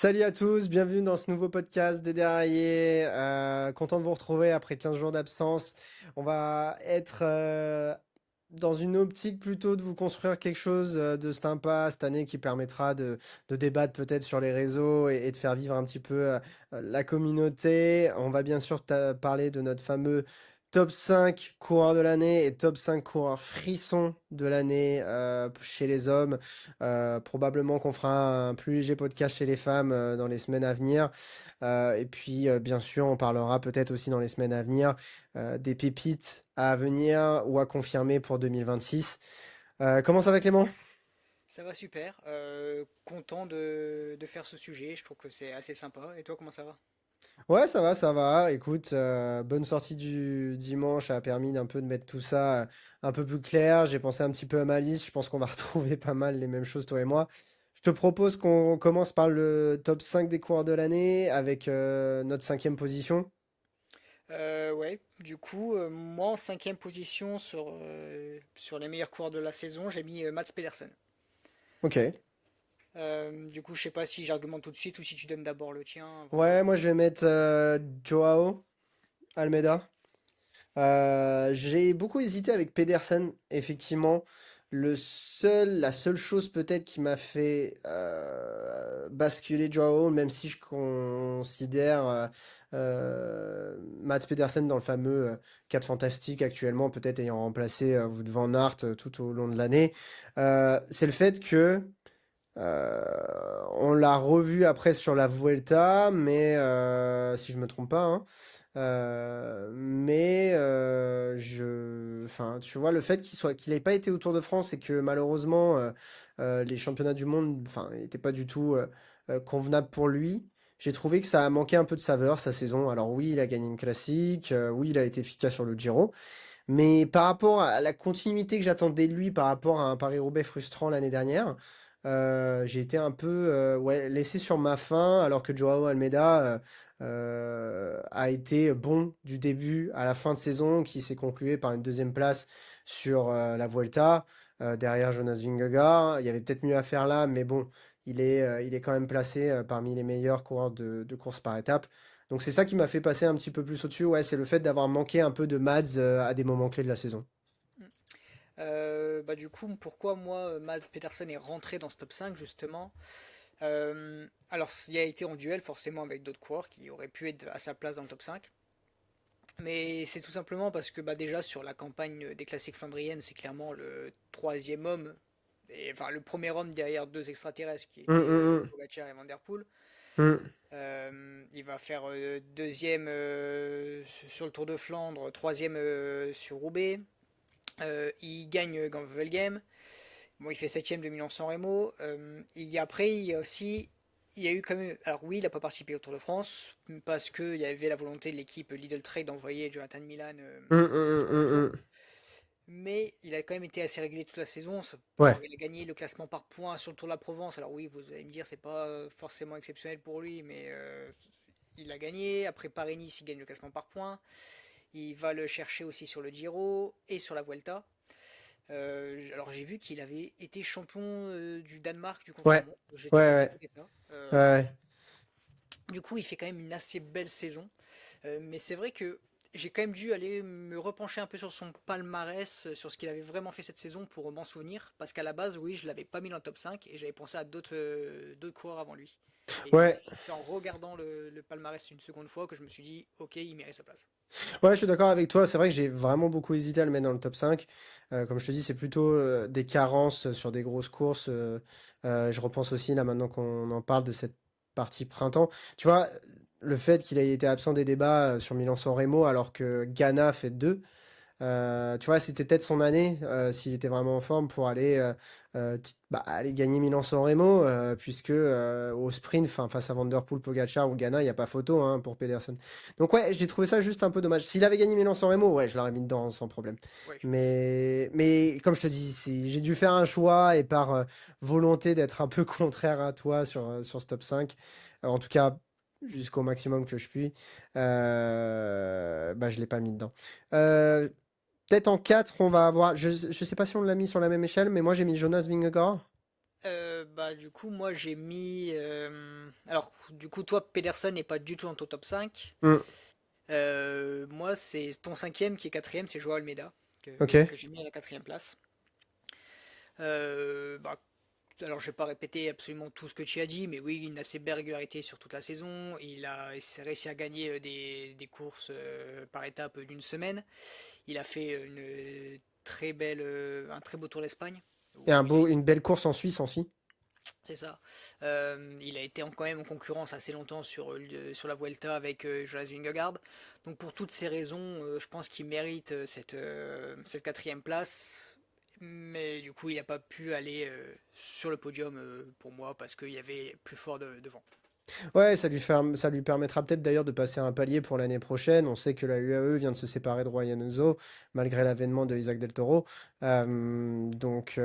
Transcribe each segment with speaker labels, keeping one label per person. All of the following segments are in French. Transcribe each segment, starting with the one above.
Speaker 1: Salut à tous, bienvenue dans ce nouveau podcast des Déraillés. Content de vous retrouver après 15 jours d'absence. On va être dans une optique plutôt de vous construire quelque chose de sympa cette année qui permettra de débattre peut-être sur les réseaux et de faire vivre un petit peu la communauté. On va bien sûr parler de notre fameux top 5 coureurs de l'année et top 5 coureurs frissons de l'année chez les hommes. Probablement qu'on fera un plus léger podcast chez les femmes dans les semaines à venir. Et puis, bien sûr, on parlera peut-être aussi dans les semaines à venir des pépites à venir ou à confirmer pour 2026. Comment ça va, Clément?
Speaker 2: Ça va super, content de faire ce sujet, je trouve que c'est assez sympa. Et toi, comment ça va?
Speaker 1: Ouais, ça va, ça va. Écoute, bonne sortie du dimanche a permis d'un peu de mettre tout ça un peu plus clair. J'ai pensé un petit peu à ma liste. Je pense qu'on va retrouver pas mal les mêmes choses, toi et moi. Je te propose qu'on commence par le top 5 des coureurs de l'année avec notre cinquième position.
Speaker 2: Ouais, du coup, moi en cinquième position sur les meilleurs coureurs de la saison, j'ai mis Mats Pedersen.
Speaker 1: Ok.
Speaker 2: Du coup, je sais pas si j'argumente tout de suite ou si tu donnes d'abord le tien avant de...
Speaker 1: Ouais, moi je vais mettre Joao Almeida. J'ai beaucoup hésité avec Pedersen, effectivement. La seule chose peut-être qui m'a fait basculer Joao, même si je considère Mats Pedersen dans le fameux 4 fantastique actuellement, peut-être ayant remplacé Wout van Aert tout au long de l'année, c'est le fait que on l'a revu après sur la Vuelta, mais si je me trompe pas, hein. Enfin, tu vois, le fait qu'il ait pas été au Tour de France et que malheureusement les championnats du monde, enfin, n'étaient pas du tout convenables pour lui. J'ai trouvé que ça a manqué un peu de saveur sa saison. Alors oui, il a gagné une classique, oui, il a été efficace sur le Giro, mais par rapport à la continuité que j'attendais de lui par rapport à un Paris-Roubaix frustrant l'année dernière, j'ai été un peu ouais, laissé sur ma faim, alors que Joao Almeida a été bon du début à la fin de saison, qui s'est conclué par une deuxième place sur la Vuelta, derrière Jonas Vingegaard. Il y avait peut-être mieux à faire là, mais bon, il est quand même placé parmi les meilleurs coureurs de course par étape. Donc c'est ça qui m'a fait passer un petit peu plus au-dessus, ouais, c'est le fait d'avoir manqué un peu de Mads à des moments clés de la saison.
Speaker 2: Bah, du coup, pourquoi moi, Mats Pedersen est rentré dans ce top 5 justement? Alors, il a été en duel forcément avec d'autres coureurs qui auraient pu être à sa place dans le top 5. Mais c'est tout simplement parce que bah, déjà sur la campagne des classiques flandriennes, c'est clairement le troisième homme, enfin le premier homme derrière deux extraterrestres qui
Speaker 1: Hum,
Speaker 2: étaient
Speaker 1: hum,
Speaker 2: Pogacar et Van Der Poel.
Speaker 1: hum,
Speaker 2: Il va faire deuxième sur le Tour de Flandre, troisième sur Roubaix. Il gagne Gent-Wevelgem. Bon, il fait septième de Milan-San Remo. Et après, il y a aussi, il y a eu quand même. Alors oui, il n'a pas participé au Tour de France parce qu'il y avait la volonté de l'équipe Lidl Trade d'envoyer Jonathan Milan sur le Tour.
Speaker 1: hum.
Speaker 2: Mais il a quand même été assez régulier toute la saison.
Speaker 1: Ouais,
Speaker 2: Alors, il a gagné le classement par points sur le Tour de la Provence. Alors oui, vous allez me dire, c'est pas forcément exceptionnel pour lui, mais il a gagné. Après Paris-Nice, il gagne le classement par points. Il va le chercher aussi sur le Giro et sur la Vuelta. Alors j'ai vu qu'il avait été champion du Danemark du
Speaker 1: ouais,
Speaker 2: contre-la-montre.
Speaker 1: ouais,
Speaker 2: J'étais passé à
Speaker 1: ouais,
Speaker 2: côté de ça.
Speaker 1: ouais.
Speaker 2: Du coup, il fait quand même une assez belle saison. Mais c'est vrai que j'ai quand même dû aller me repencher un peu sur son palmarès, sur ce qu'il avait vraiment fait cette saison pour m'en souvenir. Parce qu'à la base, oui, je l'avais pas mis dans le top 5 et j'avais pensé à d'autres coureurs avant lui. Et
Speaker 1: Ouais,
Speaker 2: c'est en regardant le palmarès une seconde fois que je me suis dit, ok, il mérite sa place.
Speaker 1: ouais, je suis d'accord avec toi. C'est vrai que j'ai vraiment beaucoup hésité à le mettre dans le top 5. Comme je te dis, c'est plutôt des carences sur des grosses courses. Je repense aussi, là, maintenant qu'on en parle de cette partie printemps. Tu vois, le fait qu'il ait été absent des débats sur Milan-San Remo alors que Ghana fait deux. Tu vois, c'était peut-être son année, s'il était vraiment en forme, pour aller gagner Milan-San Remo, puisque au sprint, face à Van Der Poel, Pogacar ou Ghana, il n'y a pas photo hein, pour Pedersen. Donc ouais, j'ai trouvé ça juste un peu dommage. S'il avait gagné Milan-San Remo, ouais, je l'aurais mis dedans sans problème.
Speaker 2: Ouais, je pense.
Speaker 1: Mais comme je te dis, j'ai dû faire un choix et par volonté d'être un peu contraire à toi sur ce top 5, en tout cas jusqu'au maximum que je puis, bah, je l'ai pas mis dedans. Euh, Peut-être en 4 on va avoir. Je sais pas si on l'a mis sur la même échelle, mais moi j'ai mis Jonas Vingegaard.
Speaker 2: Bah, du coup, moi j'ai mis. Alors, du coup, toi, Pedersen n'est pas du tout dans ton top 5.
Speaker 1: Hmm,
Speaker 2: Moi, c'est ton cinquième qui est quatrième, c'est Joao Almeida,
Speaker 1: ok.
Speaker 2: que j'ai mis à la quatrième place. Bah, alors, je vais pas répéter absolument tout ce que tu as dit, mais oui, une assez belle régularité sur toute la saison. Il s'est réussi à gagner des courses par étape d'une semaine. Il a fait un très beau Tour d'Espagne,
Speaker 1: Et
Speaker 2: où il a
Speaker 1: une belle course en Suisse aussi.
Speaker 2: C'est ça. Il a été quand même en concurrence assez longtemps sur la Vuelta avec Jonas Vingegaard. Donc pour toutes ces raisons, je pense qu'il mérite cette quatrième place. Mais du coup, il n'a pas pu aller sur le podium pour moi parce qu'il y avait plus fort devant.
Speaker 1: Ouais, ça lui permettra peut-être d'ailleurs de passer un palier pour l'année prochaine. On sait que la UAE vient de se séparer de Ryan Uzo, malgré l'avènement de Isaac Del Toro. Donc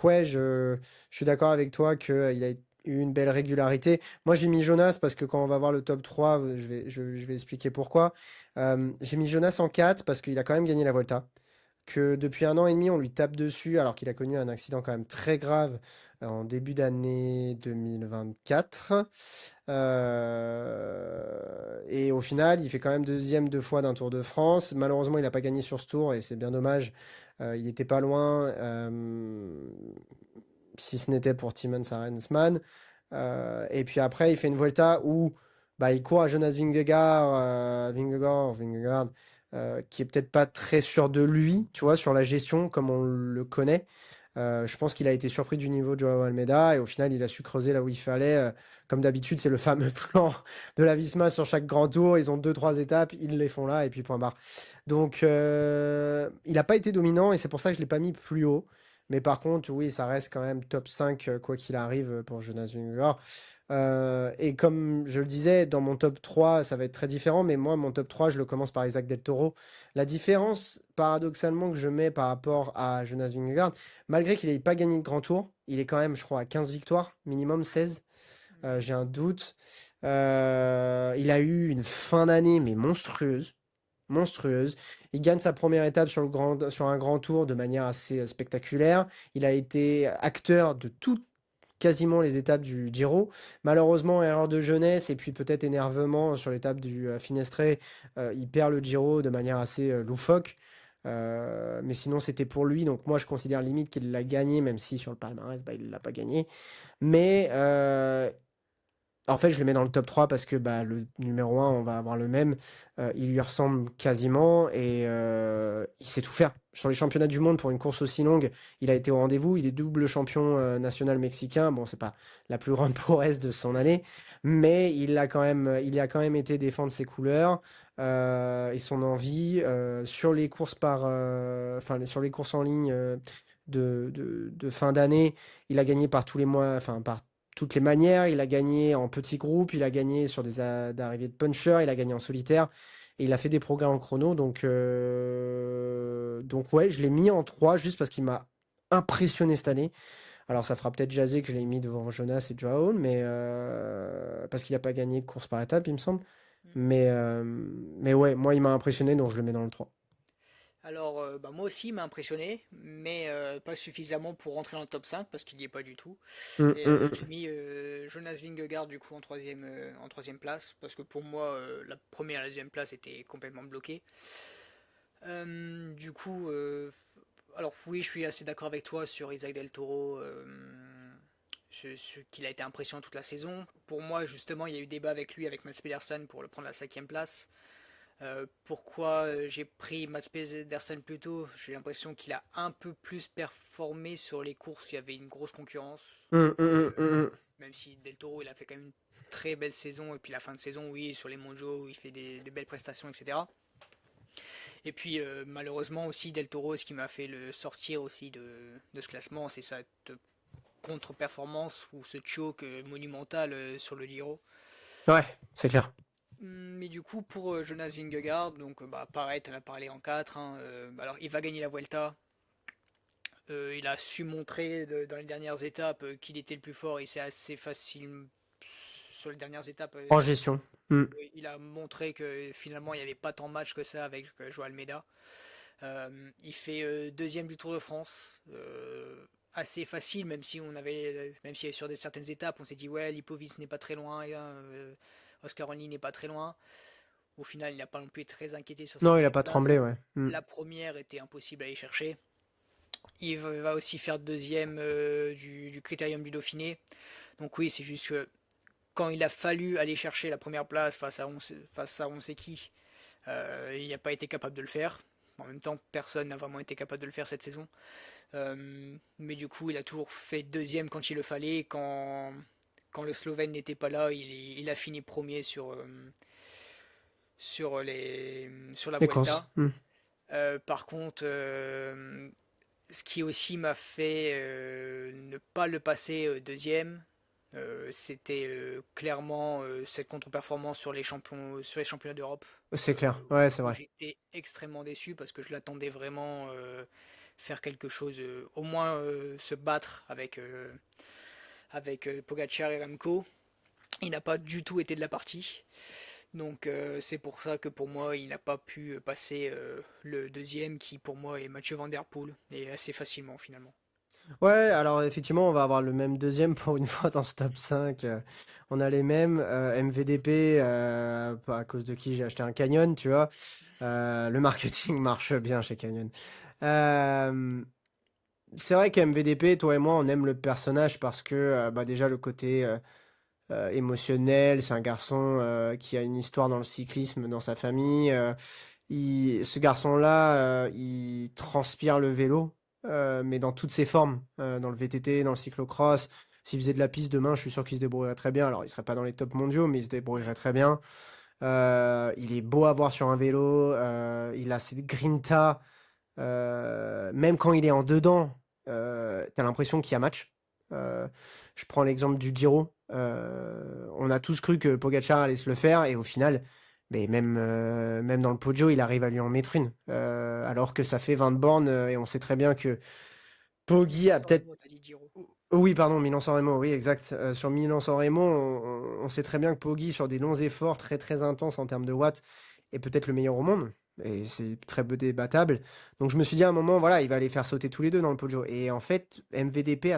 Speaker 1: ouais, je suis d'accord avec toi qu'il a eu une belle régularité. Moi, j'ai mis Jonas parce que quand on va voir le top 3, je vais expliquer pourquoi. J'ai mis Jonas en 4 parce qu'il a quand même gagné la Volta, que depuis un an et demi, on lui tape dessus alors qu'il a connu un accident quand même très grave en début d'année 2024. Et au final, il fait quand même deuxième deux fois d'un Tour de France. Malheureusement, il n'a pas gagné sur ce tour et c'est bien dommage. Il n'était pas loin, si ce n'était pour Timon Sarensman. Et puis après, il fait une Vuelta où bah, il court à Jonas Vingegaard, Vingegaard, qui est peut-être pas très sûr de lui, tu vois, sur la gestion comme on le connaît. Je pense qu'il a été surpris du niveau de Joao Almeida et au final, il a su creuser là où il fallait. Comme d'habitude, c'est le fameux plan de la Visma sur chaque grand tour. Ils ont deux, trois étapes, ils les font là et puis point barre. Donc, il n'a pas été dominant et c'est pour ça que je ne l'ai pas mis plus haut. Mais par contre, oui, ça reste quand même top 5 quoi qu'il arrive, pour Jonas Vingegaard. Et comme je le disais, dans mon top 3 ça va être très différent, mais moi, mon top 3 je le commence par Isaac Del Toro. La différence, paradoxalement, que je mets par rapport à Jonas Vingegaard, malgré qu'il n'ait pas gagné de grand tour, il est quand même, je crois, à 15 victoires, minimum 16. J'ai un doute. Il a eu une fin d'année, mais monstrueuse. Monstrueuse. Il gagne sa première étape sur un grand tour de manière assez spectaculaire. Il a été acteur de toutes quasiment les étapes du Giro. Malheureusement, erreur de jeunesse et puis peut-être énervement sur l'étape du Finestre, il perd le Giro de manière assez loufoque. Mais sinon, c'était pour lui. Donc moi, je considère limite qu'il l'a gagné, même si sur le palmarès, bah, il ne l'a pas gagné. Mais en fait, je le mets dans le top 3 parce que bah, le numéro un on va avoir le même. Il lui ressemble quasiment et il sait tout faire. Sur les championnats du monde, pour une course aussi longue, il a été au rendez-vous. Il est double champion national mexicain. Bon, c'est pas la plus grande prouesse de son année, mais il a quand même été défendre ses couleurs et son envie sur les courses sur les courses en ligne de fin d'année. Il a gagné par tous les mois, enfin par toutes les manières. Il a gagné en petits groupes, il a gagné sur arrivées de puncher, il a gagné en solitaire. Et il a fait des progrès en chrono. Donc ouais, je l'ai mis en 3 juste parce qu'il m'a impressionné cette année. Alors ça fera peut-être jaser que je l'ai mis devant Jonas et Joao, mais parce qu'il n'a pas gagné de course par étape, il me semble. Mais ouais, moi il m'a impressionné, donc je le mets dans le 3.
Speaker 2: Alors, bah, moi aussi, il m'a impressionné, mais pas suffisamment pour rentrer dans le top 5 parce qu'il n'y est pas du tout.
Speaker 1: Hum,
Speaker 2: Et
Speaker 1: hum,
Speaker 2: j'ai
Speaker 1: hum.
Speaker 2: mis Jonas Vingegaard du coup en troisième place parce que pour moi, la première et la deuxième place étaient complètement bloquées. Du coup, alors oui, je suis assez d'accord avec toi sur Isaac Del Toro, qu'il a été impressionnant toute la saison. Pour moi, justement, il y a eu débat avec lui, avec Mats Pedersen pour le prendre la cinquième place. Pourquoi j'ai pris Mats Pedersen plus tôt? J'ai l'impression qu'il a un peu plus performé sur les courses, il y avait une grosse concurrence.
Speaker 1: Hum, hum,
Speaker 2: Euh,
Speaker 1: hum, hum, hum.
Speaker 2: Même si Del Toro il a fait quand même une très belle saison, et puis la fin de saison, oui, sur les mondiaux, il fait des belles prestations, etc. Et puis malheureusement aussi Del Toro, ce qui m'a fait le sortir aussi de ce classement, c'est cette contre-performance ou ce choke monumental sur le Giro.
Speaker 1: Ouais, c'est clair.
Speaker 2: Mais du coup, pour Jonas Vingegaard, donc bah, pareil, tu en as parlé en 4. Alors, il va gagner la Vuelta. Il a su montrer dans les dernières étapes qu'il était le plus fort et c'est assez facile sur les dernières étapes.
Speaker 1: En gestion. Hum.
Speaker 2: Il a montré que finalement il n'y avait pas tant de match que ça avec Joao Almeida. Il fait deuxième du Tour de France. assez facile, même si sur certaines étapes, on s'est dit ouais, Lipovic n'est pas très loin, Oscar Only n'est pas très loin. Au final, il n'a pas non plus été très inquiété sur ces
Speaker 1: Non, il a
Speaker 2: premières
Speaker 1: pas
Speaker 2: places.
Speaker 1: tremblé, ouais. Mm.
Speaker 2: La première était impossible à aller chercher. Il va aussi faire deuxième du Critérium du Dauphiné. Donc oui, c'est juste que quand il a fallu aller chercher la première place face à Onseki, il n'a pas été capable de le faire. En même temps, personne n'a vraiment été capable de le faire cette saison. Mais du coup, il a toujours fait deuxième quand il le fallait. Quand le Slovène n'était pas là, il a fini premier sur la
Speaker 1: Les courses.
Speaker 2: Vuelta.
Speaker 1: Mm.
Speaker 2: Par contre, ce qui aussi m'a fait ne pas le passer deuxième, c'était clairement cette contre-performance sur les championnats d'Europe,
Speaker 1: C'est clair. Ouais, c'est
Speaker 2: où
Speaker 1: vrai.
Speaker 2: j'étais extrêmement déçu parce que je l'attendais vraiment faire quelque chose, au moins se battre avec Pogacar et Remco. Il n'a pas du tout été de la partie. Donc c'est pour ça que pour moi il n'a pas pu passer le deuxième qui pour moi est Mathieu Van Der Poel et assez facilement finalement.
Speaker 1: Ouais, alors effectivement, on va avoir le même deuxième pour une fois dans ce top 5. On a les mêmes. MVDP, à cause de qui j'ai acheté un Canyon, tu vois. Le marketing marche bien chez Canyon. Euh, c'est vrai qu'MVDP, toi et moi, on aime le personnage parce que bah déjà le côté émotionnel, c'est un garçon qui a une histoire dans le cyclisme, dans sa famille. Ce garçon-là, il transpire le vélo, mais dans toutes ses formes, dans le VTT, dans le cyclocross. S'il faisait de la piste demain, je suis sûr qu'il se débrouillerait très bien. Alors, il serait pas dans les tops mondiaux, mais il se
Speaker 2: Ouais.
Speaker 1: débrouillerait très bien. Il est beau à voir sur un vélo. Il a cette grinta. Même quand il est en dedans, t'as l'impression qu'il y a match. Je prends l'exemple du Giro. On a tous cru que Pogacar allait se le faire et au final, mais même dans le Poggio, il arrive à lui en mettre une. Alors que ça fait 20 bornes et on sait très bien que Poggi a
Speaker 2: Milan-San
Speaker 1: peut-être.
Speaker 2: Remo, t'as dit Giro.
Speaker 1: Oui, pardon, Milan-San Remo, oui, exact. Sur Milan-San Remo, on sait très bien que Poggi, sur des longs efforts très très intenses en termes de watts, est peut-être le meilleur au monde. Et c'est très peu débattable. Donc je me suis dit à un moment, voilà, il va les faire sauter tous les deux dans le Poggio. Et en fait, MVDP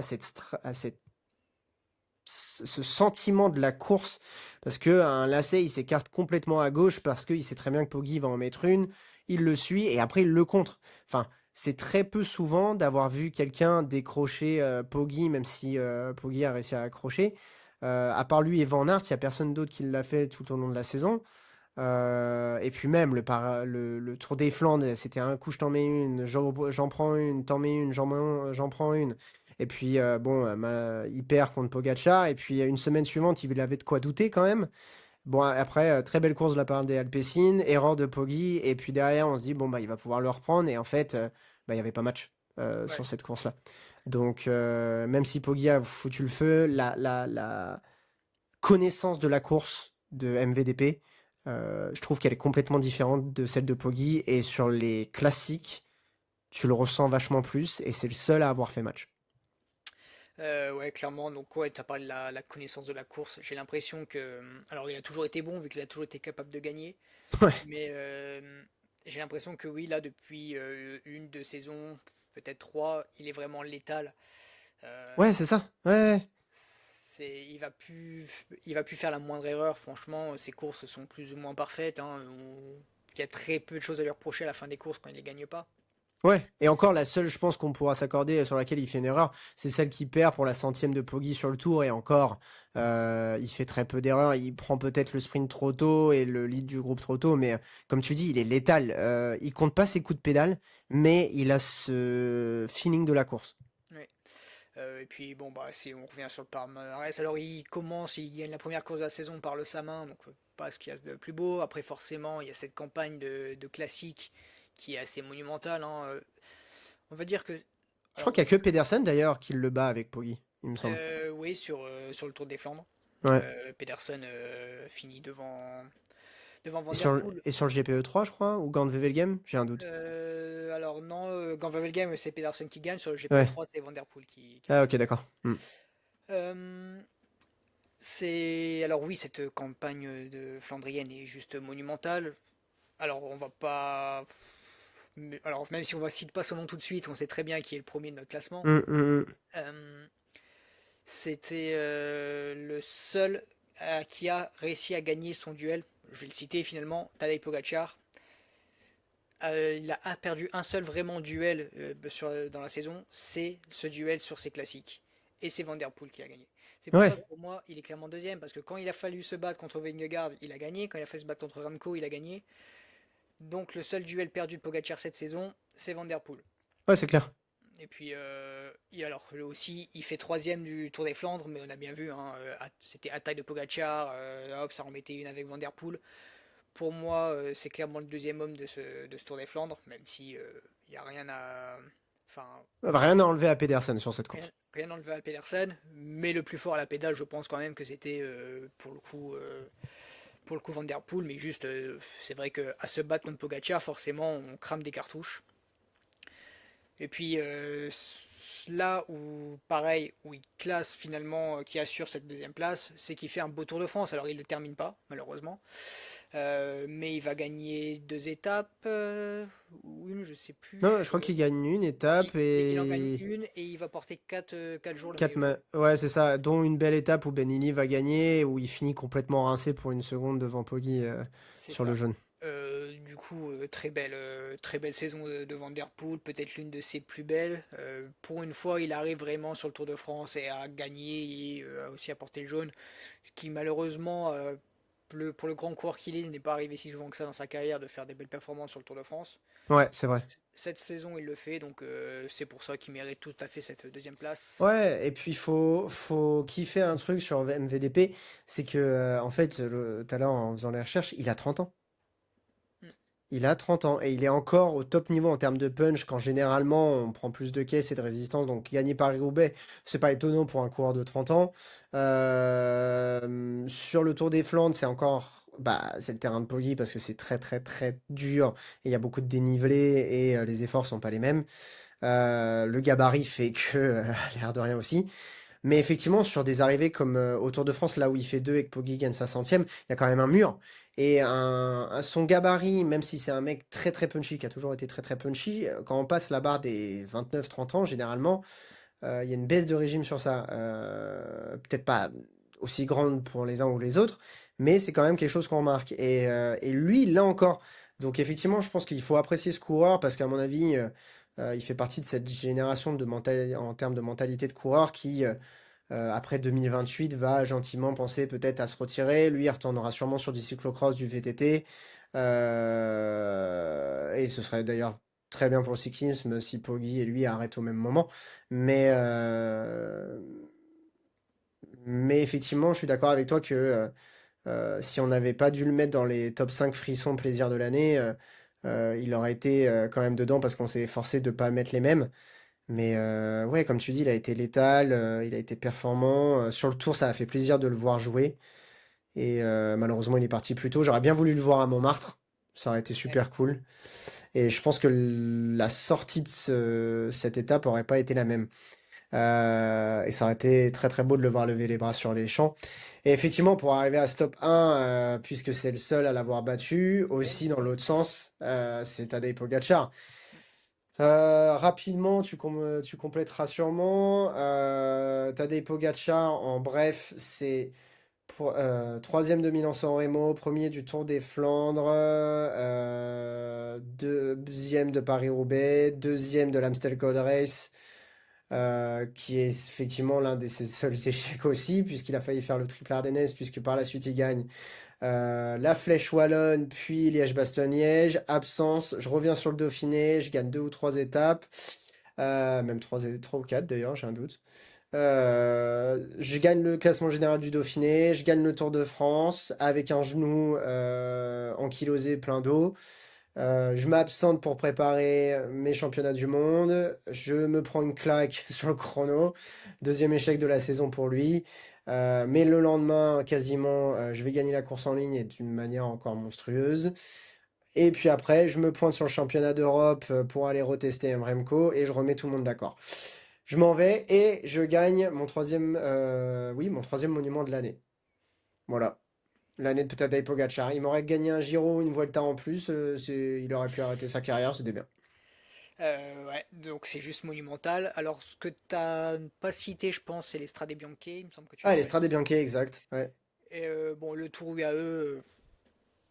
Speaker 1: ce sentiment de la course, parce que un lacet, il s'écarte complètement à gauche, parce qu'il sait très bien que Poggi va en mettre une, il le suit, et après il le contre. Enfin, c'est très peu souvent d'avoir vu quelqu'un décrocher Poggi, même si Poggi a réussi à accrocher. À part lui et Van Aert, il n'y a personne d'autre qui l'a fait tout au long de la saison. Et puis même le Tour des Flandres, c'était un coup je t'en mets une, j'en prends une, t'en mets une, j'en prends une. Et puis bon, il perd contre Pogacar. Et puis une semaine suivante, il avait de quoi douter quand même. Bon, après, très belle course de la part des Alpecin, erreur de Poggi. Et puis derrière, on se dit, bon, bah, il va pouvoir le reprendre. Et en fait, bah, il n'y avait pas match
Speaker 2: Ouais.
Speaker 1: sur cette course-là. Donc, même si Poggi a foutu le feu, la connaissance de la course de MVDP, je trouve qu'elle est complètement différente de celle de Poggi. Et sur les classiques, tu le ressens vachement plus. Et c'est le seul à avoir fait match.
Speaker 2: Ouais, clairement. Donc, ouais, tu as parlé de la connaissance de la course. J'ai l'impression que. Alors, il a toujours été bon, vu qu'il a toujours été capable de gagner.
Speaker 1: Ouais,
Speaker 2: Mais j'ai l'impression que oui, là, depuis une, deux saisons, peut-être trois, il est vraiment létal.
Speaker 1: ouais,
Speaker 2: Euh,
Speaker 1: c'est ça. Ouais, ouais.
Speaker 2: il va plus faire la moindre erreur. Franchement, ses courses sont plus ou moins parfaites, hein. Il y a très peu de choses à lui reprocher à la fin des courses quand il les gagne pas.
Speaker 1: Ouais, et encore la seule, je pense qu'on pourra s'accorder sur laquelle il fait une erreur, c'est celle qui perd pour la centième de Poggi sur le tour, et encore, il fait très peu d'erreurs, il prend peut-être le sprint trop tôt et le lead du groupe trop tôt, mais comme tu dis, il est létal, il compte pas ses coups de pédale, mais il a ce feeling de la course.
Speaker 2: Ouais. Et puis bon bah si on revient sur le palmarès, alors il gagne la première course de la saison par le Samin, donc pas ce qu'il y a de plus beau. Après forcément il y a cette campagne de classique qui est assez monumentale, hein. On va dire que
Speaker 1: Je crois
Speaker 2: alors
Speaker 1: qu'il y a que Pedersen d'ailleurs qui le bat avec Poggi, il me semble.
Speaker 2: oui sur le Tour des Flandres,
Speaker 1: Ouais.
Speaker 2: Pedersen finit devant Van
Speaker 1: Et
Speaker 2: Der
Speaker 1: sur,
Speaker 2: Poel.
Speaker 1: et sur le GPE3, je crois, ou Gant Wevelgem, j'ai un doute.
Speaker 2: Alors non, Van Wevelgem c'est Pedersen qui gagne, sur le
Speaker 1: Ouais.
Speaker 2: GP3 c'est Van Der Poel qui
Speaker 1: Ah
Speaker 2: gagne.
Speaker 1: ok, d'accord. Hmm.
Speaker 2: Euh, C'est alors oui, cette campagne de Flandrienne est juste monumentale. Alors on va pas Alors, même si on ne cite pas son nom tout de suite, on sait très bien qui est le premier de notre classement.
Speaker 1: Mm.
Speaker 2: Euh, C'était le seul qui a réussi à gagner son duel. Je vais le citer finalement, Tadej Pogacar. Il a perdu un seul vraiment duel dans la saison, c'est ce duel sur ses classiques. Et c'est Van Der Poel qui a gagné. C'est pour ça que
Speaker 1: Ouais,
Speaker 2: pour moi, il est clairement deuxième, parce que quand il a fallu se battre contre Vingegaard, il a gagné. Quand il a fallu se battre contre Remco, il a gagné. Donc le seul duel perdu de Pogacar cette saison, c'est Van Der Poel.
Speaker 1: ouais, c'est clair.
Speaker 2: Et puis, alors, lui aussi, il fait troisième du Tour des Flandres, mais on a bien vu, hein, c'était à taille de Pogacar, hop, ça en mettait une avec Van Der Poel. Pour moi, c'est clairement le deuxième homme de ce Tour des Flandres, même si il n'y a rien à. Enfin,
Speaker 1: Rien à enlever à Pedersen sur cette
Speaker 2: rien,
Speaker 1: course.
Speaker 2: rien enlevé à Pedersen, mais le plus fort à la pédale, je pense quand même que c'était pour le coup Van Der Poel, mais juste, c'est vrai qu'à se battre contre Pogacar, forcément, on crame des cartouches. Et puis là où, pareil, où il classe finalement, qui assure cette deuxième place, c'est qu'il fait un beau Tour de France. Alors il ne le termine pas, malheureusement. Mais il va gagner deux étapes, ou une, je sais
Speaker 1: Non,
Speaker 2: plus.
Speaker 1: je crois qu'il gagne une étape
Speaker 2: Il en gagne
Speaker 1: et
Speaker 2: une et il va porter quatre jours le
Speaker 1: quatre
Speaker 2: maillot jaune.
Speaker 1: ouais, c'est ça, dont une belle étape où Benini va gagner, où il finit complètement rincé pour une seconde devant Poggi
Speaker 2: C'est
Speaker 1: sur le
Speaker 2: ça.
Speaker 1: jaune.
Speaker 2: Du coup, très belle saison de Van Der Poel, peut-être l'une de ses plus belles. Pour une fois, il arrive vraiment sur le Tour de France et à gagner et aussi à porter le jaune, ce qui malheureusement, pour le grand coureur qu'il est, n'est pas arrivé si souvent que ça dans sa carrière de faire des belles performances sur le Tour de France.
Speaker 1: Ouais, c'est vrai.
Speaker 2: Cette saison, il le fait, donc c'est pour ça qu'il mérite tout à fait cette deuxième place.
Speaker 1: Ouais, et puis faut kiffer un truc sur MVDP, c'est que en fait, tout à l'heure en faisant les recherches, il a 30 ans.
Speaker 2: Mm,
Speaker 1: Il a 30 ans et il est encore au top niveau en termes de punch quand généralement on prend plus de caisse et de résistance. Donc gagner Paris-Roubaix, c'est pas étonnant pour un coureur de 30 ans. Sur le Tour des Flandres, c'est encore bah, c'est le terrain de Poggi parce que c'est très très très dur et il y a beaucoup de dénivelé et les efforts sont pas les mêmes. Le gabarit fait que l'air de rien aussi. Mais effectivement, sur des arrivées comme au Tour de France, là où il fait deux et que Poggi gagne sa centième, il y a quand même un mur. Et son gabarit, même si c'est un mec très très punchy, qui a toujours été très très punchy, quand on passe la barre des 29-30 ans, généralement, il y a une baisse de régime sur ça. Peut-être pas aussi grande pour les uns ou les autres, mais c'est quand même quelque chose qu'on remarque. Et lui, il l'a encore. Donc effectivement, je pense qu'il faut apprécier ce coureur parce qu'à mon avis, il fait partie de cette génération en termes de mentalité de coureur qui, après 2028, va gentiment penser peut-être à se retirer. Lui, il retournera sûrement sur du cyclocross, du VTT. Et ce serait d'ailleurs très bien pour le cyclisme si Poggi et lui arrêtent au même moment. Mais, euh, mais effectivement, je suis d'accord avec toi que si on n'avait pas dû le mettre dans les top 5 frissons plaisir de l'année, il aurait été quand même dedans parce qu'on s'est efforcé de ne pas mettre les mêmes. Mais ouais, comme tu dis, il a été létal, il a été performant. Sur le tour, ça a fait plaisir de le voir jouer. Et malheureusement, il est parti plus tôt. J'aurais bien voulu le voir à Montmartre. Ça aurait été
Speaker 2: ouais.
Speaker 1: super cool. Et je pense que la sortie de cette étape aurait pas été la même. Et ça aurait été très très beau de le voir lever les bras sur les champs. Et effectivement, pour arriver à ce top 1, puisque c'est le seul à l'avoir battu,
Speaker 2: Ouais,
Speaker 1: aussi
Speaker 2: c'est
Speaker 1: dans
Speaker 2: vrai.
Speaker 1: l'autre sens, c'est Tadej Pogacar. Rapidement, tu compléteras sûrement. Tadej Pogacar, en bref, c'est troisième de Milan-San Remo, premier du Tour des Flandres, deuxième de Paris-Roubaix, deuxième de l'Amstel Gold Race, qui est effectivement l'un de ses seuls échecs aussi, puisqu'il a failli faire le triple Ardennes, puisque par la suite il gagne la Flèche Wallonne, puis Liège-Bastogne-Liège, absence, je reviens sur le Dauphiné, je gagne deux ou trois étapes, même trois ou quatre d'ailleurs, j'ai un doute. Je gagne le classement général du Dauphiné, je gagne le Tour de France avec un genou ankylosé plein d'eau. Je m'absente pour préparer mes championnats du monde. Je me prends une claque sur le chrono. Deuxième échec de la saison pour lui. Mais le lendemain, quasiment, je vais gagner la course en ligne et d'une manière encore monstrueuse. Et puis après, je me pointe sur le championnat d'Europe pour aller retester Remco et je remets tout le monde d'accord. Je m'en vais et je gagne mon troisième, oui, mon troisième monument de l'année. Voilà. L'année de Tadej Pogacar. Il m'aurait gagné un Giro, une Vuelta en plus. Il aurait pu arrêter sa carrière, c'était bien.
Speaker 2: Ouais, donc c'est juste monumental. Alors, ce que t'as pas cité, je pense, c'est l'Estrade Bianche, il me semble que tu
Speaker 1: Ah,
Speaker 2: l'as
Speaker 1: les
Speaker 2: pas
Speaker 1: Strade
Speaker 2: dit.
Speaker 1: Bianche, exact. Ouais.
Speaker 2: Et bon, le Tour UAE,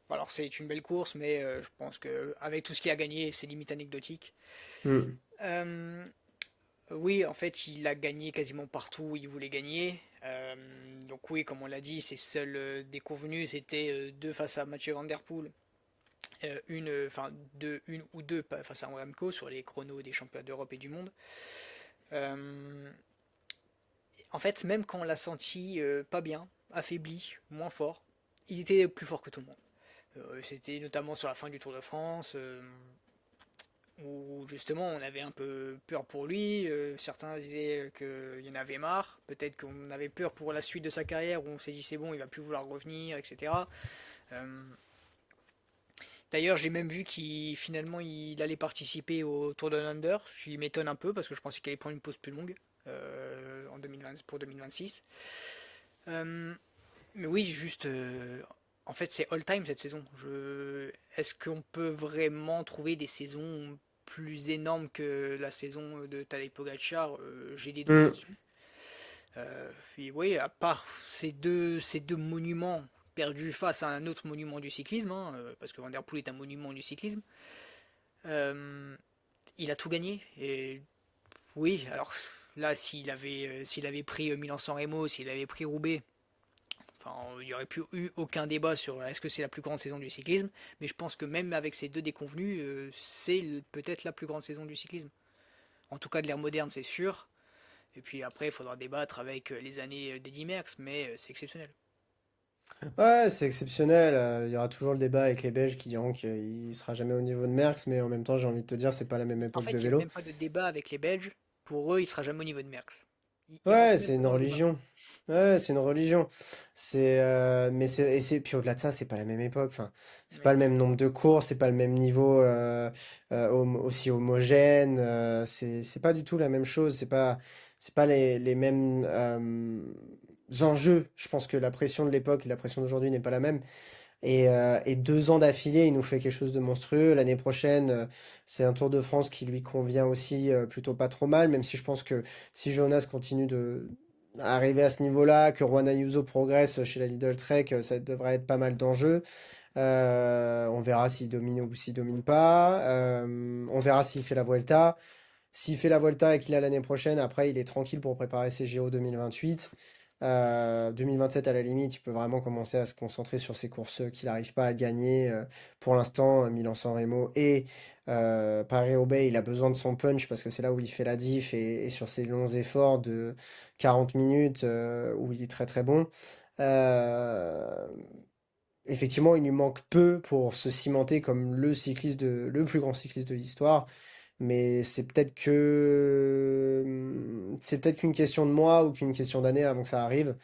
Speaker 2: alors c'est une belle course, mais je pense que avec tout ce qu'il a gagné, c'est limite anecdotique.
Speaker 1: Hmm.
Speaker 2: Euh, oui, en fait, il a gagné quasiment partout où il voulait gagner. Donc oui, comme on l'a dit, ses seuls déconvenus, c'était deux face à Mathieu Van Der Poel, enfin une ou deux face à Remco sur les chronos des championnats d'Europe et du monde. Euh, En fait, même quand on l'a senti pas bien, affaibli, moins fort, il était plus fort que tout le monde. C'était notamment sur la fin du Tour de France, où justement on avait un peu peur pour lui. Certains disaient qu'il y en avait marre. Peut-être qu'on avait peur pour la suite de sa carrière, où on s'est dit c'est bon, il va plus vouloir revenir, etc. Euh, D'ailleurs, j'ai même vu qu'il finalement il allait participer au Tour de l'Under, ce qui m'étonne un peu parce que je pensais qu'il allait prendre une pause plus longue en 2020, pour 2026. Euh, Mais oui, juste, en fait, c'est all-time cette saison. Est-ce qu'on peut vraiment trouver des saisons plus énormes que la saison de Tadej Pogacar? J'ai des doutes
Speaker 1: Hmm.
Speaker 2: là-dessus. Puis oui, à part ces deux monuments perdus face à un autre monument du cyclisme, hein, parce que Van Der Poel est un monument du cyclisme, euh, il a tout gagné. Et oui, alors là, s'il avait pris Milan-San Remo, s'il avait pris Roubaix, enfin, il n'y aurait plus eu aucun débat sur est-ce que c'est la plus grande saison du cyclisme, mais je pense que même avec ces deux déconvenus, c'est peut-être la plus grande saison du cyclisme. En tout cas de l'ère moderne, c'est sûr. Et puis après, il faudra débattre avec les années d'Eddy Merckx, mais c'est exceptionnel.
Speaker 1: Ouais, c'est exceptionnel. Il y aura toujours le débat avec les Belges qui diront qu'il sera jamais au niveau de Merckx, mais en même temps, j'ai envie de te dire, c'est pas la même
Speaker 2: En
Speaker 1: époque de
Speaker 2: fait, il n'y a
Speaker 1: vélo.
Speaker 2: même pas de débat avec les Belges. Pour eux, il sera jamais au niveau de Merckx. Ils
Speaker 1: Ouais,
Speaker 2: rentrent même
Speaker 1: c'est
Speaker 2: pas
Speaker 1: une
Speaker 2: dans le débat.
Speaker 1: religion. Ouais, c'est une religion. Mais puis au-delà de ça, c'est pas la même époque. Enfin, c'est pas
Speaker 2: Oui.
Speaker 1: le même nombre de courses, c'est pas le même niveau aussi homogène. C'est pas du tout la même chose. C'est pas les mêmes enjeux. Je pense que la pression de l'époque et la pression d'aujourd'hui n'est pas la même. Et 2 ans d'affilée, il nous fait quelque chose de monstrueux. L'année prochaine, c'est un Tour de France qui lui convient aussi plutôt pas trop mal, même si je pense que si Jonas continue de à arriver à ce niveau-là, que Juan Ayuso progresse chez la Lidl Trek, ça devrait être pas mal d'enjeux. On verra s'il domine ou s'il domine pas. On verra s'il fait la Vuelta. S'il fait la Volta et qu'il a l'année prochaine, après, il est tranquille pour préparer ses JO 2028. 2027, à la limite, il peut vraiment commencer à se concentrer sur ses courses qu'il n'arrive pas à gagner. Pour l'instant, Milan-San Remo et Paris-Roubaix, il a besoin de son punch parce que c'est là où il fait la diff et sur ses longs efforts de 40 minutes où il est très très bon. Euh, Effectivement, il lui manque peu pour se cimenter comme le plus grand cycliste de l'histoire. Mais c'est peut-être qu'une question de mois ou qu'une question d'années avant que ça arrive.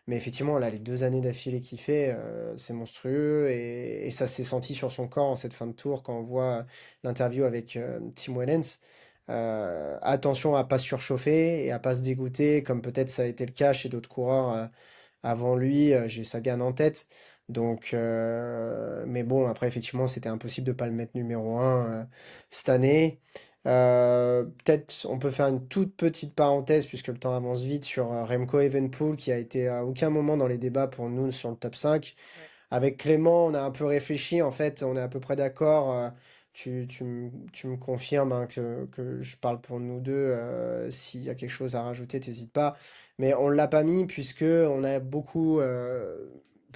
Speaker 1: Mais effectivement, là, les 2 années d'affilée qu'il fait, c'est monstrueux et ça s'est senti sur son corps en cette fin de tour quand on voit l'interview avec Tim Wellens. Attention à pas surchauffer et à pas se dégoûter, comme peut-être ça a été le cas chez d'autres coureurs avant lui. J'ai Sagan en tête. Donc, mais bon, après, effectivement, c'était impossible de pas le mettre numéro un cette année. Peut-être on peut faire une toute petite parenthèse puisque le temps avance vite sur Remco Evenepoel qui a été à aucun moment dans les débats pour nous sur le top 5.
Speaker 2: Ouais.
Speaker 1: Avec Clément, on a un peu réfléchi, en fait, on est à peu près d'accord. Tu me confirmes hein, que je parle pour nous deux. S'il y a quelque chose à rajouter, t'hésites pas. Mais on l'a pas mis puisque on a beaucoup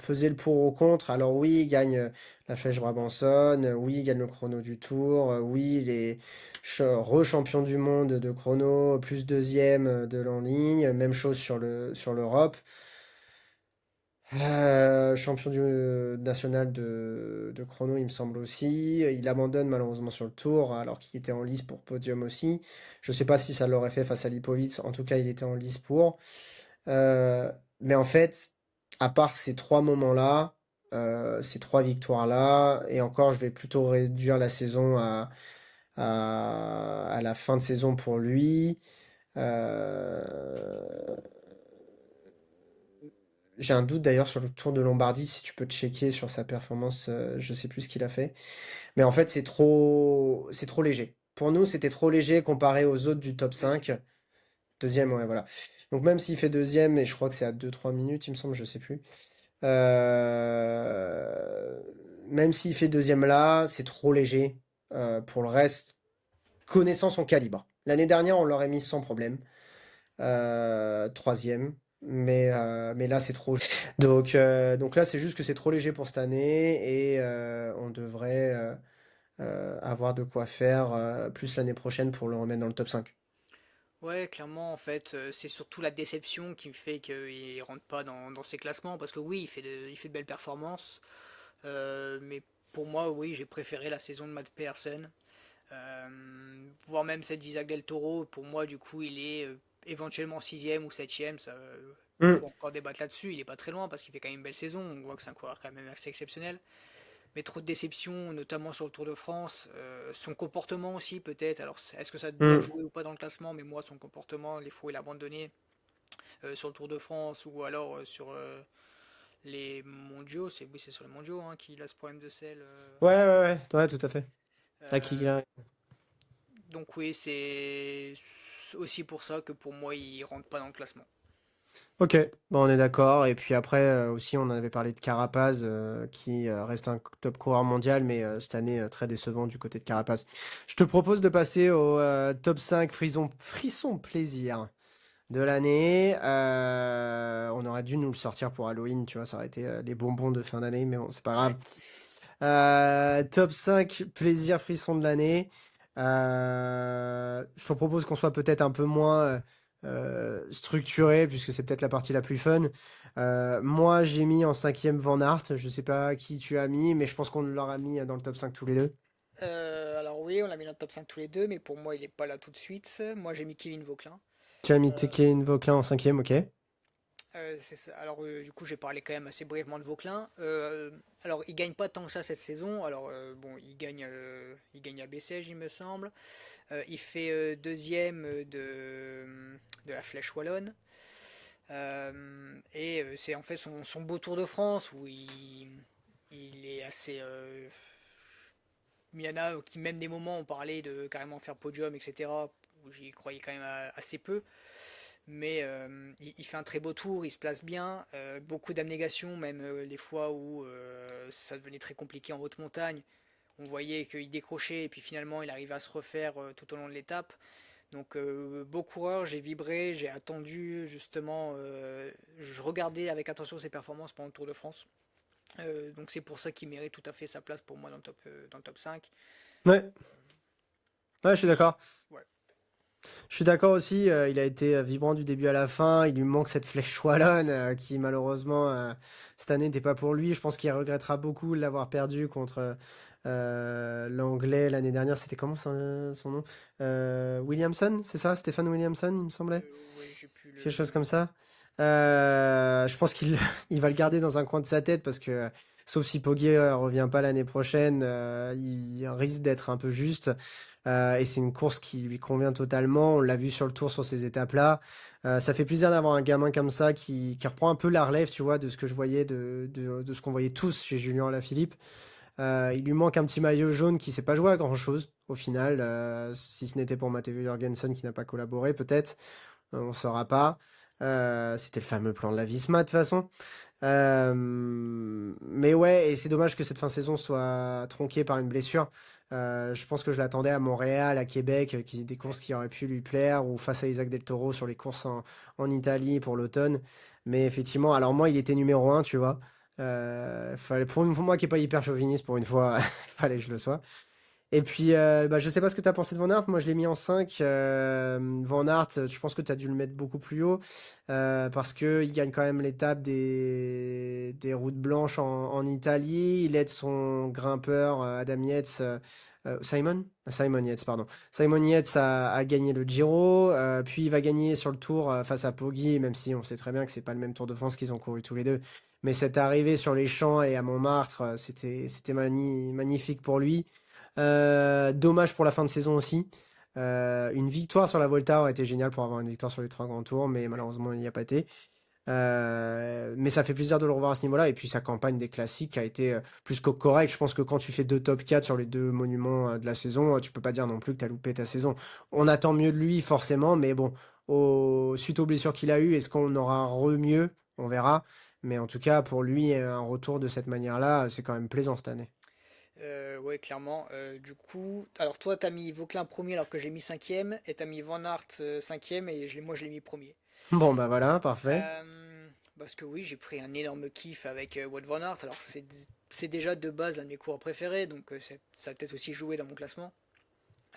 Speaker 1: pesé le pour ou contre. Alors oui, il gagne la Flèche Brabançonne, oui, il gagne le chrono du Tour, oui, il est re-champion du monde de chrono, plus deuxième de l'en ligne, même chose sur l'Europe. Champion national de chrono, il me semble aussi. Il abandonne malheureusement sur le tour, alors qu'il était en lice pour podium aussi. Je sais pas si ça l'aurait fait face à Lipovic. En tout cas, il était en lice pour. Mais en fait, à part ces 3 moments-là, ces 3 victoires-là, et encore, je vais plutôt réduire la saison à la fin de saison pour lui. Euh, J'ai un doute d'ailleurs sur le Tour de Lombardie, si tu peux checker sur sa performance, je sais plus ce qu'il a fait. Mais en fait, c'est trop léger. pour nous, c'était trop léger comparé aux autres du top
Speaker 2: Deuxième.
Speaker 1: 5. Deuxième, ouais, voilà. Donc même s'il fait deuxième, et je crois que c'est à 2-3 minutes, il me semble, je sais plus. Euh, Même s'il fait deuxième là, c'est trop léger. Pour le reste, connaissant son calibre. L'année dernière, on l'aurait mis sans problème. Troisième. Mais là, c'est trop. Donc là, c'est juste que c'est trop léger pour cette année et on devrait avoir de quoi faire plus l'année prochaine pour le remettre dans le top 5.
Speaker 2: Ouais, clairement, en fait, c'est surtout la déception qui me fait qu'il rentre pas dans ces classements, parce que oui, il fait de belles performances, mais pour moi, oui, j'ai préféré la saison de Matt Pearson, voire même celle d'Isaac Del Toro. Pour moi, du coup, il est éventuellement sixième ou septième, ça, on
Speaker 1: Hmm,
Speaker 2: peut encore débattre là-dessus, il est pas très loin, parce qu'il fait quand même une belle saison, on voit que c'est un coureur quand même assez exceptionnel, mais trop de déceptions, notamment sur le Tour de France. Son comportement aussi, peut-être. Alors, est-ce que ça doit
Speaker 1: hmm.
Speaker 2: jouer ou pas dans le classement? Mais moi, son comportement, les fois où il a abandonné sur le Tour de France ou alors sur les mondiaux, oui, c'est sur les mondiaux hein, qu'il a ce problème de sel.
Speaker 1: Ouais, ouais, ouais, ouais, tout à fait.
Speaker 2: Euh,
Speaker 1: Aquila.
Speaker 2: donc, oui, c'est aussi pour ça que pour moi, il rentre pas dans le classement.
Speaker 1: Ok, bon, on est d'accord. Et puis après, aussi, on avait parlé de Carapaz, qui reste un top coureur mondial, mais cette année, très décevant du côté de Carapaz. Je te propose de passer au top 5 frisson plaisir de l'année. On aurait dû nous le sortir pour Halloween, tu vois, ça aurait été les bonbons de fin d'année, mais bon, c'est pas grave.
Speaker 2: Ouais.
Speaker 1: Top 5 plaisir frisson de l'année. Je te propose qu'on soit peut-être un peu moins structuré, puisque c'est peut-être la partie la plus fun. Moi, j'ai mis en cinquième Van Aert. Je sais pas qui tu as mis, mais je pense qu'on l'aura mis dans le top 5 tous les deux.
Speaker 2: Alors oui, on l'a mis dans le top 5 tous les deux, mais pour moi, il est pas là tout de suite. Moi, j'ai mis Kevin Vauquelin.
Speaker 1: Tu as mis
Speaker 2: Euh,
Speaker 1: Tekken Vauquelin en cinquième, ok.
Speaker 2: c'est ça. Alors, du coup, j'ai parlé quand même assez brièvement de Vauquelin. Alors, il gagne pas tant que ça cette saison. Alors, bon, il gagne à Bessèges, il me semble. Il fait deuxième de la Flèche Wallonne. Et c'est en fait son beau Tour de France où il est assez. Il y en a qui, même des moments, ont parlé de carrément faire podium, etc. Où j'y croyais quand même assez peu. Mais il fait un très beau tour, il se place bien, beaucoup d'abnégation, même les fois où ça devenait très compliqué en haute montagne. On voyait qu'il décrochait et puis finalement il arrivait à se refaire tout au long de l'étape. Donc beau coureur, j'ai vibré, j'ai attendu justement, je regardais avec attention ses performances pendant le Tour de France. Donc c'est pour ça qu'il mérite tout à fait sa place pour moi dans le top 5.
Speaker 1: Ouais, ouais, je suis d'accord.
Speaker 2: Ouais.
Speaker 1: Je suis d'accord aussi, il a été vibrant du début à la fin. Il lui manque cette flèche wallonne qui malheureusement cette année n'était pas pour lui. Je pense qu'il regrettera beaucoup de l'avoir perdu contre l'anglais l'année dernière. C'était comment son nom? Williamson, c'est ça? Stéphane Williamson, il me semblait?
Speaker 2: Oui, j'ai plus
Speaker 1: Quelque chose
Speaker 2: le.
Speaker 1: comme ça. Je pense qu'il il va le garder dans un coin de sa tête parce que, sauf si Poggi revient pas l'année prochaine, il risque d'être un peu juste. Et c'est une course qui lui convient totalement. On l'a vu sur le tour sur ces étapes-là. Ça fait plaisir d'avoir un gamin comme ça qui reprend un peu la relève, tu vois, de ce que je voyais, de ce qu'on voyait tous chez Julien Alaphilippe. Il lui manque un petit maillot jaune qui ne sait pas jouer à grand-chose au final, si ce n'était pour Matteo Jorgensen qui n'a pas collaboré peut-être. On ne saura pas. C'était le fameux plan de la Visma de toute façon. Mais ouais, et c'est dommage que cette fin de saison soit tronquée par une blessure. Je pense que je l'attendais à Montréal, à Québec, des
Speaker 2: Ouais.
Speaker 1: courses qui auraient pu lui plaire, ou face à Isaac Del Toro sur les courses en Italie pour l'automne. Mais effectivement, alors moi, il était numéro un, tu vois. Pour moi qui n'est pas hyper chauviniste, pour une fois, fallait que je le sois. Et puis, bah, je sais pas ce que tu as pensé de Van Aert. Moi, je l'ai mis en 5. Van Aert, je pense que tu as dû le mettre beaucoup plus haut parce qu'il gagne quand même l'étape des routes blanches en Italie. Il aide son grimpeur, Adam Yates, Simon? Simon Yates, pardon. Simon Yates a gagné le Giro. Puis, il va gagner sur le Tour face à Poggi, même si on sait très bien que c'est pas le même Tour de France qu'ils ont couru tous les deux. Mais cette arrivée sur les champs et à Montmartre, c'était magnifique pour lui. Dommage pour la fin de saison aussi. Une victoire sur la Volta aurait été génial pour avoir une victoire sur les trois grands tours, mais malheureusement il n'y a pas été. Mais ça fait plaisir de le revoir à ce niveau-là. Et puis sa campagne des classiques a été plus que correcte. Je pense que quand tu fais deux top 4 sur les deux monuments de la saison, tu peux pas dire non plus que tu as loupé ta saison. On attend mieux de lui, forcément, mais bon, suite aux blessures qu'il a eues, est-ce qu'on aura mieux? On verra. Mais en tout cas, pour lui, un retour de cette manière-là, c'est quand même plaisant cette année.
Speaker 2: Ouais, clairement. Du coup, alors toi, t'as mis Vauclin premier alors que j'ai mis cinquième, et t'as mis Van Aert cinquième, et moi, je l'ai mis premier.
Speaker 1: Bon, bah voilà, parfait.
Speaker 2: Parce que oui, j'ai pris un énorme kiff avec Wout Van Aert. Alors, c'est déjà de base l'un de mes coureurs préférés, donc ça a peut-être aussi joué dans mon classement.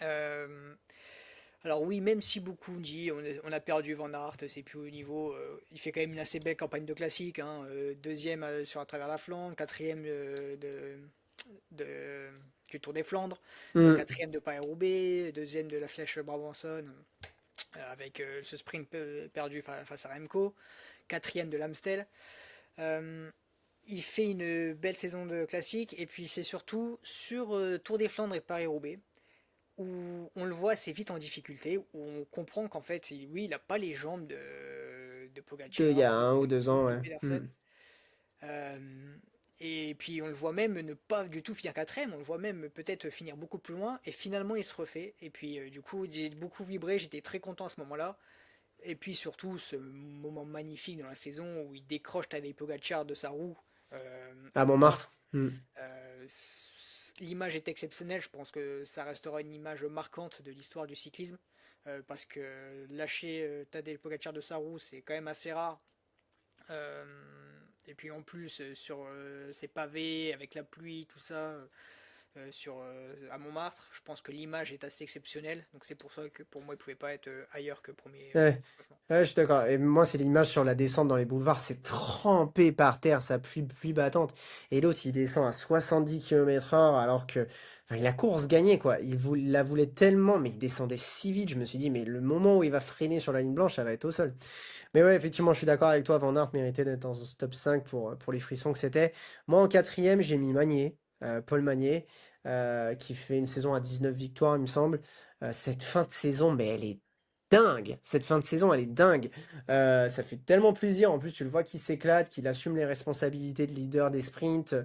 Speaker 2: Euh, alors oui, même si beaucoup disent on a perdu Van Aert, c'est plus haut niveau, il fait quand même une assez belle campagne de classique, hein, deuxième sur à travers la Flandre, quatrième de- du Tour des Flandres,
Speaker 1: Hmm.
Speaker 2: quatrième de Paris-Roubaix, deuxième de la Flèche Brabançonne, avec ce sprint perdu face à Remco, quatrième de l'Amstel. Euh, il fait une belle saison de classique, et puis c'est surtout sur Tour des Flandres et Paris-Roubaix où on le voit assez vite en difficulté, où on comprend qu'en fait, oui, il n'a pas les jambes de
Speaker 1: Il y a
Speaker 2: Pogacar
Speaker 1: un ou deux ans,
Speaker 2: ou de
Speaker 1: ouais.
Speaker 2: Pedersen.
Speaker 1: Hmm.
Speaker 2: Et puis on le voit même ne pas du tout finir quatrième, on le voit même peut-être finir beaucoup plus loin, et finalement il se refait. Et puis du coup, j'ai beaucoup vibré, j'étais très content à ce moment-là. Et puis surtout, ce moment magnifique dans la saison où il décroche Tadej Pogacar de sa roue
Speaker 1: À
Speaker 2: à Montmartre.
Speaker 1: Montmartre. Hmm.
Speaker 2: L'image est exceptionnelle, je pense que ça restera une image marquante de l'histoire du cyclisme, parce que lâcher Tadej Pogacar de sa roue, c'est quand même assez rare. Euh, et puis en plus, sur ces pavés, avec la pluie, tout ça, à Montmartre, je pense que l'image est assez exceptionnelle, donc c'est pour ça que pour moi, il ne pouvait pas être ailleurs que premier
Speaker 1: Ouais.
Speaker 2: classement.
Speaker 1: Ouais, je suis d'accord. Et moi, c'est l'image sur la descente dans les boulevards. C'est trempé par terre, ça pluie battante. Et l'autre, il descend à 70 km/h alors que enfin, la course gagnait, quoi. Il la voulait tellement, mais il descendait si vite. Je me suis dit, mais le moment où il va freiner sur la ligne blanche, ça va être au sol. Mais ouais, effectivement, je suis d'accord avec toi. Van Aert méritait d'être dans ce top 5 pour les frissons que c'était. Moi, en quatrième, j'ai mis Magnier, Paul Magnier, qui fait une saison à 19 victoires, il me semble. Cette fin de saison, mais elle est dingue. Cette fin de saison, elle est dingue. Ça fait tellement plaisir. En plus, tu le vois qu'il s'éclate, qu'il assume les responsabilités de leader des sprints.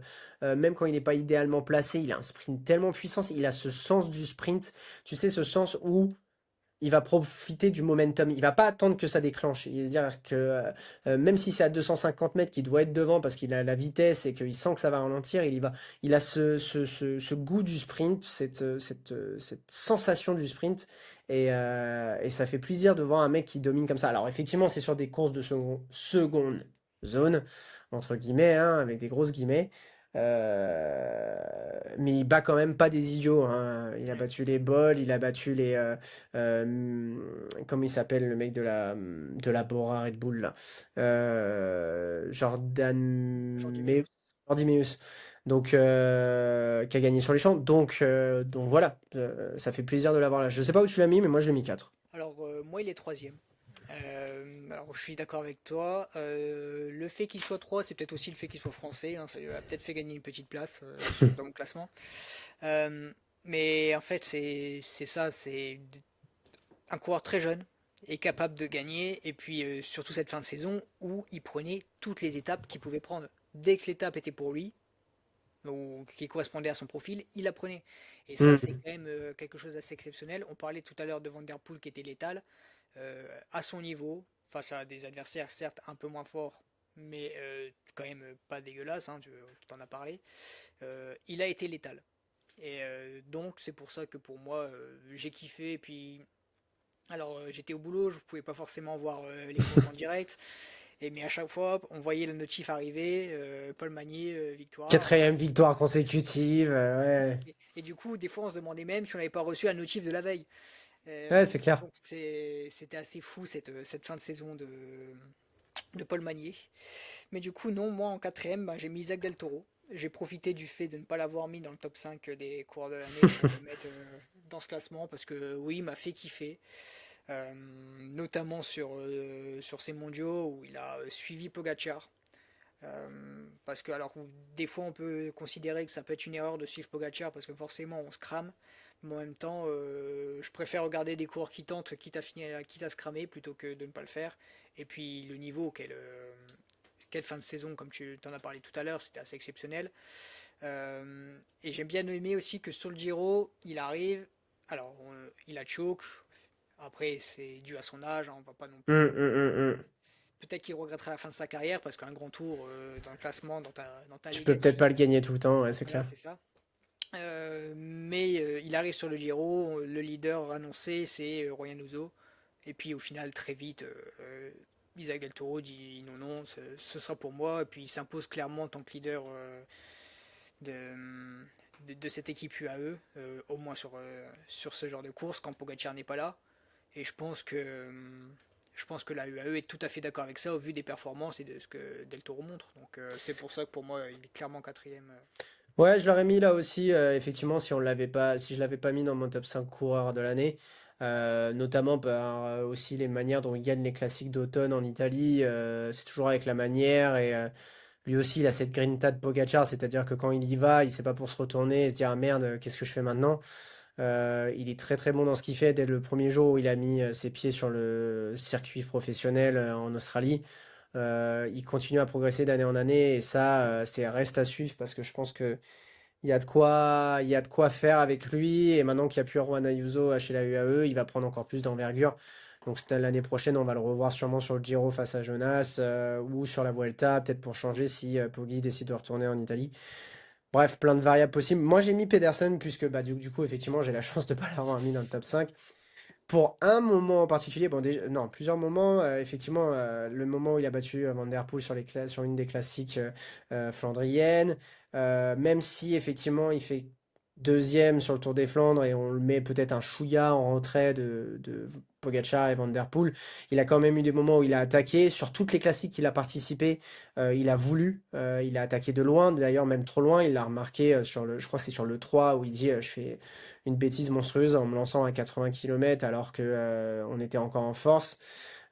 Speaker 1: Même quand il n'est pas idéalement placé, il a un sprint tellement puissant. Il a ce sens du sprint. Tu sais, ce sens où il va profiter du momentum. Il va pas attendre que ça déclenche. Il va se dire que même si c'est à 250 mètres qu'il doit être devant parce qu'il a la vitesse et qu'il sent que ça va ralentir, il a ce goût du sprint, cette sensation du sprint. Et ça fait plaisir de voir un mec qui domine comme ça. Alors effectivement, c'est sur des courses de seconde zone, entre guillemets, hein, avec des grosses guillemets. Mais il bat quand même pas des idiots, hein. Il a
Speaker 2: Ouais.
Speaker 1: battu les Bols, il a battu comment il s'appelle le mec de la Bora Red Bull là? Jordan
Speaker 2: Jordi
Speaker 1: Meus.
Speaker 2: Meeus.
Speaker 1: Jordi Meeus. Donc qui a gagné sur les champs. Donc voilà, ça fait plaisir de l'avoir là. Je sais pas où tu l'as mis, mais moi je l'ai mis 4.
Speaker 2: Alors moi, il est troisième. Alors je suis d'accord avec toi. Le fait qu'il soit 3, c'est peut-être aussi le fait qu'il soit français, hein, ça lui a peut-être fait gagner une petite place dans mon classement. Euh, mais en fait, c'est ça, c'est un coureur très jeune et capable de gagner. Et puis surtout cette fin de saison où il prenait toutes les étapes qu'il pouvait prendre. Dès que l'étape était pour lui, ou qui correspondait à son profil, il la prenait. Et ça, c'est
Speaker 1: Hmm.
Speaker 2: quand même quelque chose d'assez exceptionnel. On parlait tout à l'heure de Van Der Poel qui était létal. À son niveau, face à des adversaires certes un peu moins forts, mais quand même pas dégueulasse, hein, tu en as parlé, il a été létal. Et donc c'est pour ça que pour moi j'ai kiffé. Et puis alors j'étais au boulot, je ne pouvais pas forcément voir les courses en direct, mais à chaque fois on voyait le notif arriver, Paul Magnier, victoire.
Speaker 1: Quatrième victoire consécutive. Ouais,
Speaker 2: Et du coup des fois on se demandait même si on n'avait pas reçu un notif de la veille.
Speaker 1: ouais, c'est clair.
Speaker 2: Donc c'était assez fou cette fin de saison de Paul Magnier. Mais du coup, non, moi en quatrième, ben, j'ai mis Isaac Del Toro. J'ai profité du fait de ne pas l'avoir mis dans le top 5 des coureurs de l'année pour le mettre dans ce classement parce que oui, il m'a fait kiffer. Notamment sur ces mondiaux où il a suivi Pogacar. Parce que alors des fois on peut considérer que ça peut être une erreur de suivre Pogacar parce que forcément on se crame. Mais en même temps, je préfère regarder des coureurs qui tentent, quitte à se cramer, plutôt que de ne pas le faire. Et puis le niveau, quelle fin de saison, comme tu t'en as parlé tout à l'heure, c'était assez exceptionnel. Et j'ai bien aimé aussi que sur le Giro, il arrive. Alors, il a choke. Après, c'est dû à son âge, hein, on va pas non plus.
Speaker 1: Hum.
Speaker 2: Peut-être qu'il regrettera la fin de sa carrière parce qu'un grand tour dans le classement, dans ta
Speaker 1: Tu peux peut-être pas
Speaker 2: legacy,
Speaker 1: le gagner tout le temps, ouais, c'est
Speaker 2: voilà,
Speaker 1: clair.
Speaker 2: c'est ça. Mais il arrive sur le Giro, le leader annoncé c'est Ryan Uzo. Et puis au final, très vite, Isaac Del Toro dit non, non, ce sera pour moi. Et puis il s'impose clairement en tant que leader de, de cette équipe UAE, au moins sur ce genre de course, quand Pogacar n'est pas là. Et je pense que la UAE est tout à fait d'accord avec ça au vu des performances et de ce que Del Toro montre. Donc c'est pour ça que pour moi, il est clairement quatrième.
Speaker 1: Ouais, je l'aurais mis là aussi, effectivement, si on l'avait pas, si je l'avais pas mis dans mon top 5 coureurs de l'année, notamment par aussi les manières dont il gagne les classiques d'automne en Italie, c'est toujours avec la manière et lui aussi il a cette grinta de Pogacar, c'est-à-dire que quand il y va, il sait pas pour se retourner et se dire ah merde, qu'est-ce que je fais maintenant? Il est très très bon dans ce qu'il fait dès le premier jour où il a mis ses pieds sur le circuit professionnel en Australie. Il continue à progresser d'année en année et ça, c'est reste à suivre parce que je pense que il y a de quoi faire avec lui. Et maintenant qu'il n'y a plus Juan Ayuso chez la UAE, il va prendre encore plus d'envergure. Donc l'année prochaine, on va le revoir sûrement sur le Giro face à Jonas ou sur la Vuelta, peut-être pour changer si Poggi décide de retourner en Italie. Bref, plein de variables possibles. Moi, j'ai mis Pedersen puisque bah, du coup, effectivement, j'ai la chance de ne pas l'avoir mis dans le top 5. Pour un moment en particulier, bon, non, plusieurs moments, effectivement, le moment où il a battu Van Der Poel sur, sur une des classiques flandriennes, même si effectivement il fait deuxième sur le Tour des Flandres et on le met peut-être un chouïa en retrait de Pogacar et Van Der Poel, il a quand même eu des moments où il a attaqué, sur toutes les classiques qu'il a participé, il a voulu, il a attaqué de loin, d'ailleurs même trop loin, il l'a remarqué sur le, je crois que c'est sur le 3 où il dit je fais une bêtise monstrueuse en me lançant à 80 km alors que on était encore en force.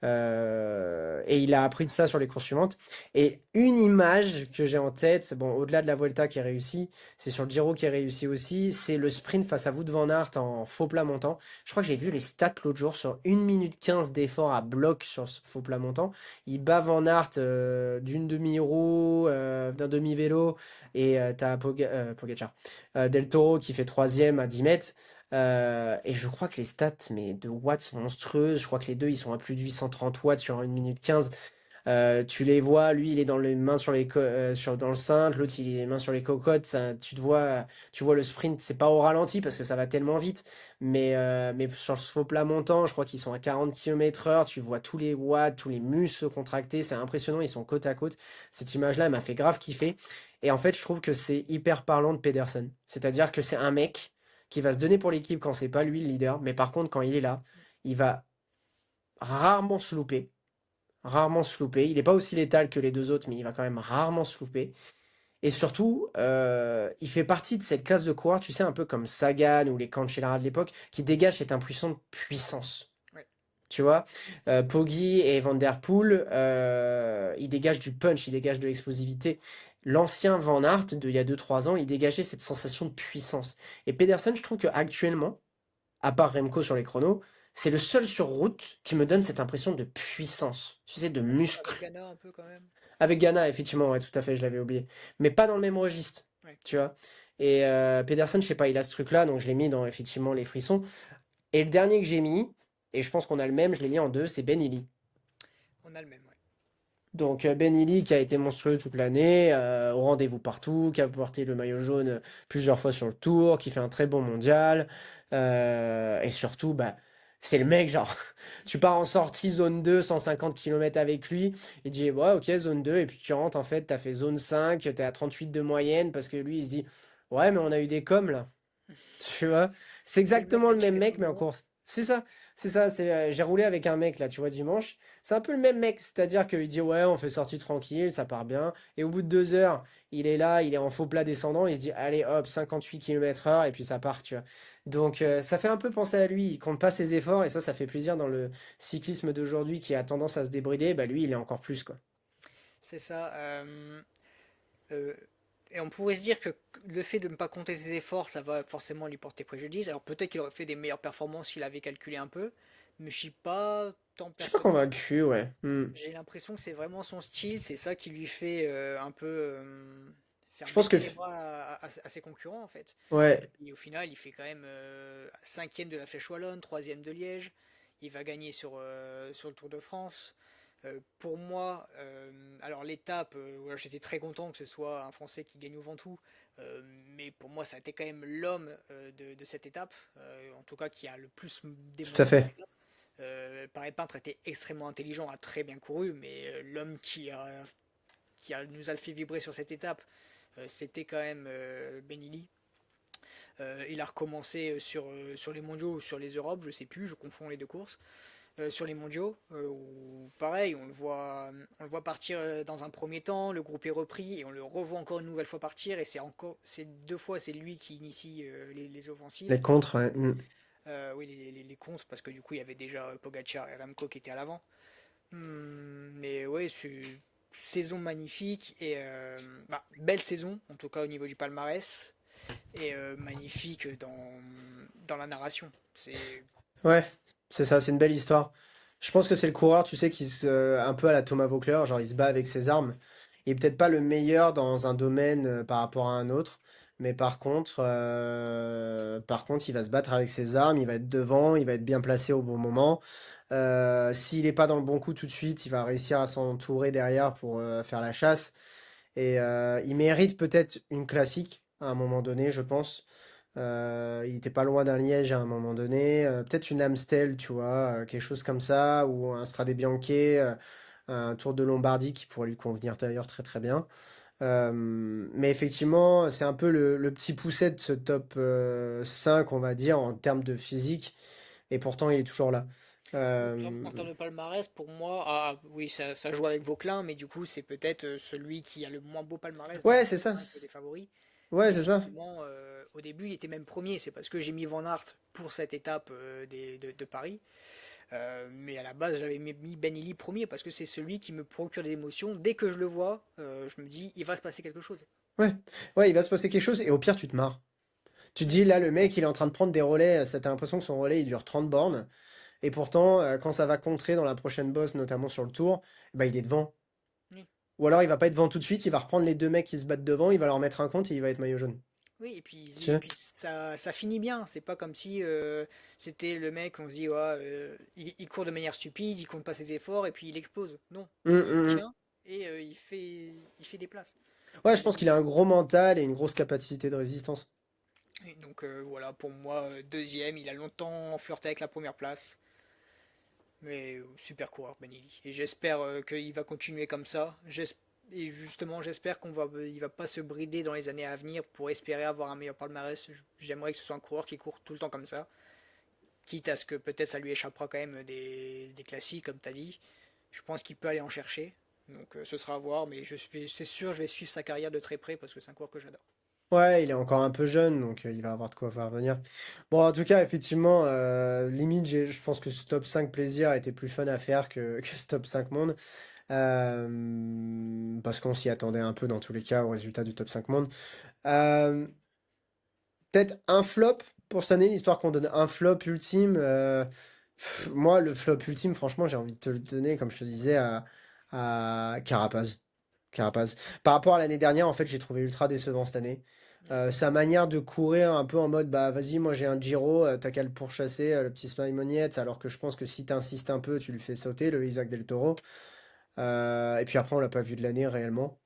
Speaker 1: Et il a appris de ça sur les courses suivantes. Et une image que j'ai en tête, bon, au-delà de la Vuelta qui est réussie, c'est sur le Giro qui est réussi aussi, c'est le sprint face à Wout van Aert en faux plat montant. Je crois que j'ai vu les stats l'autre jour sur 1 minute 15 d'effort à bloc sur ce faux plat montant. Il bat Van Aert d'une demi-roue, d'un demi-vélo, et t'as Pogacar. Del Toro qui fait troisième à 10 mètres. Et je crois que les stats mais de watts sont monstrueuses. Je crois que les deux, ils sont à plus de 830 watts sur 1 minute 15. Tu les vois, lui, il est dans les mains sur dans le cintre, l'autre, il est les mains sur les cocottes. Tu vois le sprint, c'est pas au ralenti parce que ça va tellement vite. Mais sur ce faux plat montant, je crois qu'ils sont à 40 km/h. Tu vois tous les watts, tous les muscles se contracter. C'est impressionnant, ils sont côte à côte. Cette image-là, elle m'a fait grave kiffer. Et en fait, je trouve que c'est hyper parlant de Pedersen. C'est-à-dire que c'est un mec qui va se donner pour l'équipe quand c'est pas lui le leader, mais par contre, quand il est là, il va rarement se louper. Rarement se louper. Il n'est pas aussi létal que les deux autres, mais il va quand même rarement se louper. Et surtout, il fait partie de cette classe de coureurs, tu sais, un peu comme Sagan ou les Cancellara de l'époque, qui dégagent cette impulsion de puissance.
Speaker 2: Ouais.
Speaker 1: Tu vois, Poggi et Van Der Poel, ils dégagent du punch, ils dégagent de l'explosivité. L'ancien Van Aert, il y a 2 3 ans, il dégageait cette sensation de puissance. Et Pedersen, je trouve qu'actuellement, à part Remco sur les chronos, c'est le seul sur route qui me donne cette impression de puissance, tu sais, de
Speaker 2: Avec
Speaker 1: muscle.
Speaker 2: Ghana un peu quand même.
Speaker 1: Avec Ghana, effectivement, ouais, tout à fait, je l'avais oublié. Mais pas dans le même registre,
Speaker 2: Ouais.
Speaker 1: tu vois. Et Pedersen, je sais pas, il a ce truc-là, donc je l'ai mis dans effectivement les frissons. Et le dernier que j'ai mis, et je pense qu'on a le même, je l'ai mis en deux, c'est Ben Illy.
Speaker 2: On a le même, ouais.
Speaker 1: Donc Ben Illy qui a été monstrueux toute l'année, au rendez-vous partout, qui a porté le maillot jaune plusieurs fois sur le tour, qui fait un très bon mondial. Et surtout, bah, c'est le mec, genre, tu pars en sortie zone 2, 150 km avec lui, il dit, ouais, ok, zone 2, et puis tu rentres, en fait, t'as fait zone 5, t'es à 38 de moyenne, parce que lui, il se dit, ouais, mais on a eu des coms, là. Tu vois? C'est
Speaker 2: C'est le mec
Speaker 1: exactement
Speaker 2: de
Speaker 1: le même
Speaker 2: Ticket
Speaker 1: mec, mais en
Speaker 2: Photo.
Speaker 1: course. C'est ça. C'est ça. J'ai roulé avec un mec, là, tu vois, dimanche. C'est un peu le même mec. C'est-à-dire qu'il dit, ouais, on fait sortie tranquille, ça part bien. Et au bout de 2 heures, il est là, il est en faux plat descendant. Il se dit, allez, hop, 58 km/h, et puis ça part, tu vois. Donc, ça fait un peu penser à lui. Il compte pas ses efforts, et ça fait plaisir dans le cyclisme d'aujourd'hui qui a tendance à se débrider. Bah, lui, il est encore plus, quoi.
Speaker 2: c'est ça. Euh, et on pourrait se dire que le fait de ne pas compter ses efforts, ça va forcément lui porter préjudice. Alors peut-être qu'il aurait fait des meilleures performances s'il avait calculé un peu, mais je suis pas tant
Speaker 1: Je suis pas
Speaker 2: persuadé que ça.
Speaker 1: convaincu, ouais.
Speaker 2: J'ai l'impression que c'est vraiment son style, c'est ça qui lui fait un peu faire
Speaker 1: Je pense que,
Speaker 2: baisser les bras à ses concurrents en fait.
Speaker 1: ouais,
Speaker 2: Et au final, il fait quand même cinquième de la Flèche Wallonne, troisième de Liège. Il va gagner sur le Tour de France. Pour moi, alors l'étape, voilà, j'étais très content que ce soit un Français qui gagne au Ventoux, mais pour moi, ça a été quand même l'homme de cette étape, en tout cas qui a le plus
Speaker 1: tout à
Speaker 2: démontré dans
Speaker 1: fait.
Speaker 2: l'étape. Pareil Peintre était extrêmement intelligent, a très bien couru, mais l'homme nous a fait vibrer sur cette étape, c'était quand même Benili. Il a recommencé sur les mondiaux ou sur les Europes, je sais plus, je confonds les deux courses. Sur les mondiaux, où pareil, on le voit partir dans un premier temps, le groupe est repris et on le revoit encore une nouvelle fois partir et c'est deux fois c'est lui qui initie les offensives.
Speaker 1: Les contres, ouais.
Speaker 2: Oui, les comptes parce que du coup il y avait déjà Pogacar et Remco qui étaient à l'avant. Mais ouais, c'est saison magnifique et belle saison en tout cas au niveau du palmarès et magnifique dans la narration. C'est
Speaker 1: Ouais, c'est ça, c'est une belle histoire. Je pense que c'est le coureur, tu sais, un peu à la Thomas Voeckler, genre il se bat avec ses armes. Il est peut-être pas le meilleur dans un domaine par rapport à un autre, mais par contre, il va se battre avec ses armes, il va être devant, il va être bien placé au bon moment. S'il n'est pas dans le bon coup tout de suite, il va réussir à s'entourer derrière pour faire la chasse. Et il mérite peut-être une classique à un moment donné, je pense. Il était pas loin d'un Liège à un moment donné. Peut-être une Amstel, tu vois, quelque chose comme ça, ou un Strade Bianche, un Tour de Lombardie qui pourrait lui convenir d'ailleurs très très bien. Mais effectivement, c'est un peu le petit pousset de ce top 5, on va dire, en termes de physique. Et pourtant, il est toujours là.
Speaker 2: En
Speaker 1: Euh,
Speaker 2: termes de palmarès, pour moi, oui, ça joue avec Vauclin, mais du coup, c'est peut-être celui qui a le moins beau palmarès dans le
Speaker 1: Ouais, c'est
Speaker 2: top
Speaker 1: ça.
Speaker 2: 5 des favoris.
Speaker 1: Ouais,
Speaker 2: Mais
Speaker 1: c'est ça.
Speaker 2: finalement, au début, il était même premier. C'est parce que j'ai mis Van Aert pour cette étape de Paris. Mais à la base, j'avais mis Ben Illy premier parce que c'est celui qui me procure des émotions. Dès que je le vois, je me dis, il va se passer quelque chose.
Speaker 1: Ouais. Ouais, il va se passer quelque chose et au pire, tu te marres. Tu te dis, là, le mec, il est en train de prendre des relais. Ça, t'as l'impression que son relais, il dure 30 bornes. Et pourtant, quand ça va contrer dans la prochaine bosse, notamment sur le tour, bah, il est devant.
Speaker 2: Oui.
Speaker 1: Ou alors il va pas être devant tout de suite, il va reprendre les deux mecs qui se battent devant, il va leur mettre un compte et il va être maillot jaune.
Speaker 2: Oui,
Speaker 1: Tu
Speaker 2: et
Speaker 1: sais?
Speaker 2: puis ça finit bien. C'est pas comme si c'était le mec, on se dit, ouais, il court de manière stupide, il compte pas ses efforts et puis il explose. Non, il
Speaker 1: Hum.
Speaker 2: tient et il fait des places.
Speaker 1: Ouais, je pense qu'il
Speaker 2: Et,
Speaker 1: a un gros mental et une grosse capacité de résistance.
Speaker 2: et donc voilà, pour moi, deuxième, il a longtemps flirté avec la première place. Mais super coureur, Benili. Et j'espère qu'il va continuer comme ça. Et justement, j'espère il va pas se brider dans les années à venir pour espérer avoir un meilleur palmarès. J'aimerais que ce soit un coureur qui court tout le temps comme ça. Quitte à ce que peut-être ça lui échappera quand même des classiques, comme tu as dit. Je pense qu'il peut aller en chercher. Donc ce sera à voir, mais c'est sûr, je vais suivre sa carrière de très près parce que c'est un coureur que j'adore.
Speaker 1: Ouais, il est encore un peu jeune, donc il va avoir de quoi faire venir. Bon, en tout cas, effectivement, limite, je pense que ce top 5 plaisir était plus fun à faire que ce top 5 monde. Parce qu'on s'y attendait un peu dans tous les cas au résultat du top 5 monde. Euh, Peut-être un flop pour cette année, l'histoire qu'on donne un flop ultime. Moi, le flop ultime, franchement, j'ai envie de te le donner, comme je te disais, à Carapaz. Carapaz. Par rapport à l'année dernière, en fait, j'ai trouvé ultra décevant cette année. Sa manière de courir un peu en mode, bah vas-y, moi j'ai un Giro, t'as qu'à le pourchasser, le petit Simon Yates, alors que je pense que si t'insistes un peu, tu le fais sauter, le Isaac Del Toro. Et puis après, on l'a pas vu de l'année réellement.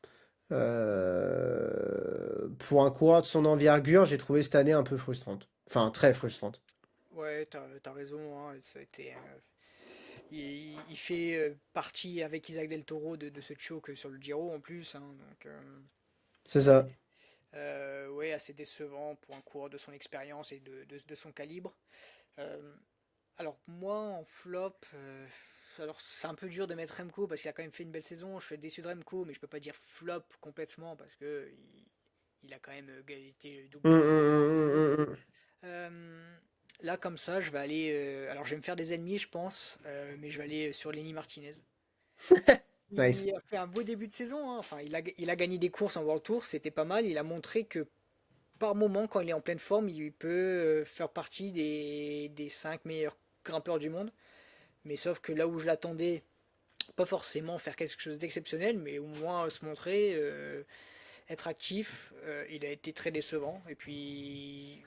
Speaker 1: Pour un coureur de son envergure, j'ai trouvé cette année un peu frustrante. Enfin, très frustrante.
Speaker 2: Ouais, t'as raison, hein, ça a été, il fait partie avec Isaac Del Toro de ce choke sur le Giro en plus, hein, donc
Speaker 1: C'est ça.
Speaker 2: ouais, assez décevant pour un coureur de son expérience et de son calibre. Euh, alors moi en flop, alors c'est un peu dur de mettre Remco parce qu'il a quand même fait une belle saison. Je suis déçu de Remco, mais je peux pas dire flop complètement parce que il a quand même été double vainqueur du Tour. Euh, Là comme ça, je vais aller. Alors je vais me faire des ennemis, je pense, mais je vais aller sur Lenny Martinez.
Speaker 1: Nice.
Speaker 2: Il a fait un beau début de saison, hein. Enfin, il a gagné des courses en World Tour, c'était pas mal. Il a montré que par moment, quand il est en pleine forme, il peut faire partie des 5 meilleurs grimpeurs du monde. Mais sauf que là où je l'attendais, pas forcément faire quelque chose d'exceptionnel, mais au moins se montrer, être actif, il a été très décevant. Et puis,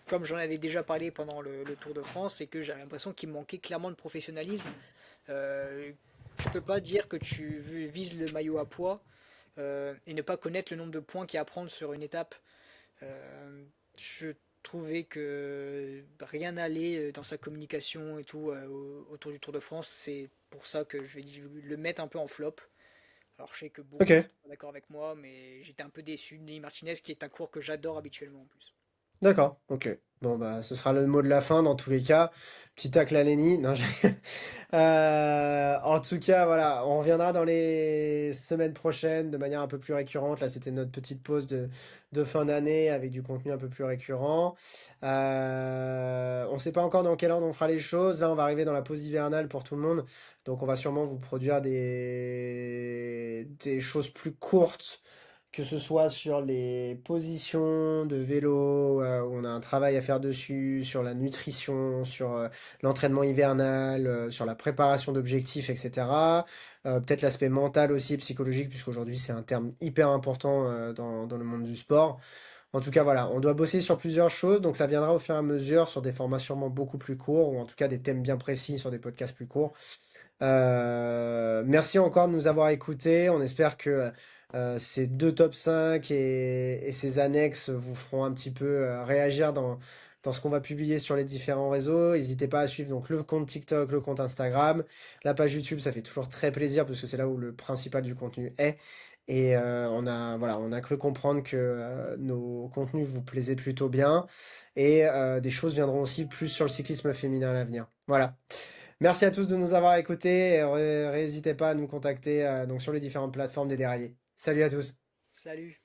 Speaker 2: comme j'en avais déjà parlé pendant le Tour de France, c'est que j'ai l'impression qu'il manquait clairement de professionnalisme. Euh, Tu peux pas dire que tu vises le maillot à poids et ne pas connaître le nombre de points qu'il y a à prendre sur une étape. Je trouvais que rien n'allait dans sa communication et tout autour du Tour de France. C'est pour ça que je vais le mettre un peu en flop. Alors je sais que beaucoup sont
Speaker 1: Ok.
Speaker 2: pas d'accord avec moi, mais j'étais un peu déçu de Nelly Martinez, qui est un cours que j'adore habituellement en plus.
Speaker 1: D'accord, ok. Bon, bah, ce sera le mot de la fin dans tous les cas. Petit tacle à Lenny. Non, en tout cas, voilà, on reviendra dans les semaines prochaines de manière un peu plus récurrente. Là, c'était notre petite pause de fin d'année avec du contenu un peu plus récurrent. On ne sait pas encore dans quel ordre on fera les choses. Là, on va arriver dans la pause hivernale pour tout le monde. Donc, on va sûrement vous produire des choses plus courtes que ce soit sur les positions de vélo, où on a un travail à faire dessus, sur la nutrition, sur l'entraînement hivernal, sur la préparation d'objectifs, etc. Peut-être l'aspect mental aussi, psychologique, puisqu'aujourd'hui c'est un terme hyper important dans le monde du sport. En tout cas, voilà, on doit bosser sur plusieurs choses, donc ça viendra au fur et à mesure sur des formats sûrement beaucoup plus courts, ou en tout cas des thèmes bien précis sur des podcasts plus courts. Merci encore de nous avoir écoutés. On espère que ces deux top 5 et ces annexes vous feront un petit peu réagir dans ce qu'on va publier sur les différents réseaux. N'hésitez pas à suivre donc le compte TikTok, le compte Instagram, la page YouTube. Ça fait toujours très plaisir parce que c'est là où le principal du contenu est. Et voilà, on a cru comprendre que nos contenus vous plaisaient plutôt bien. Et des choses viendront aussi plus sur le cyclisme féminin à l'avenir. Voilà. Merci à tous de nous avoir écoutés et n'hésitez pas à nous contacter donc sur les différentes plateformes des déraillés. Salut à tous.
Speaker 2: Salut!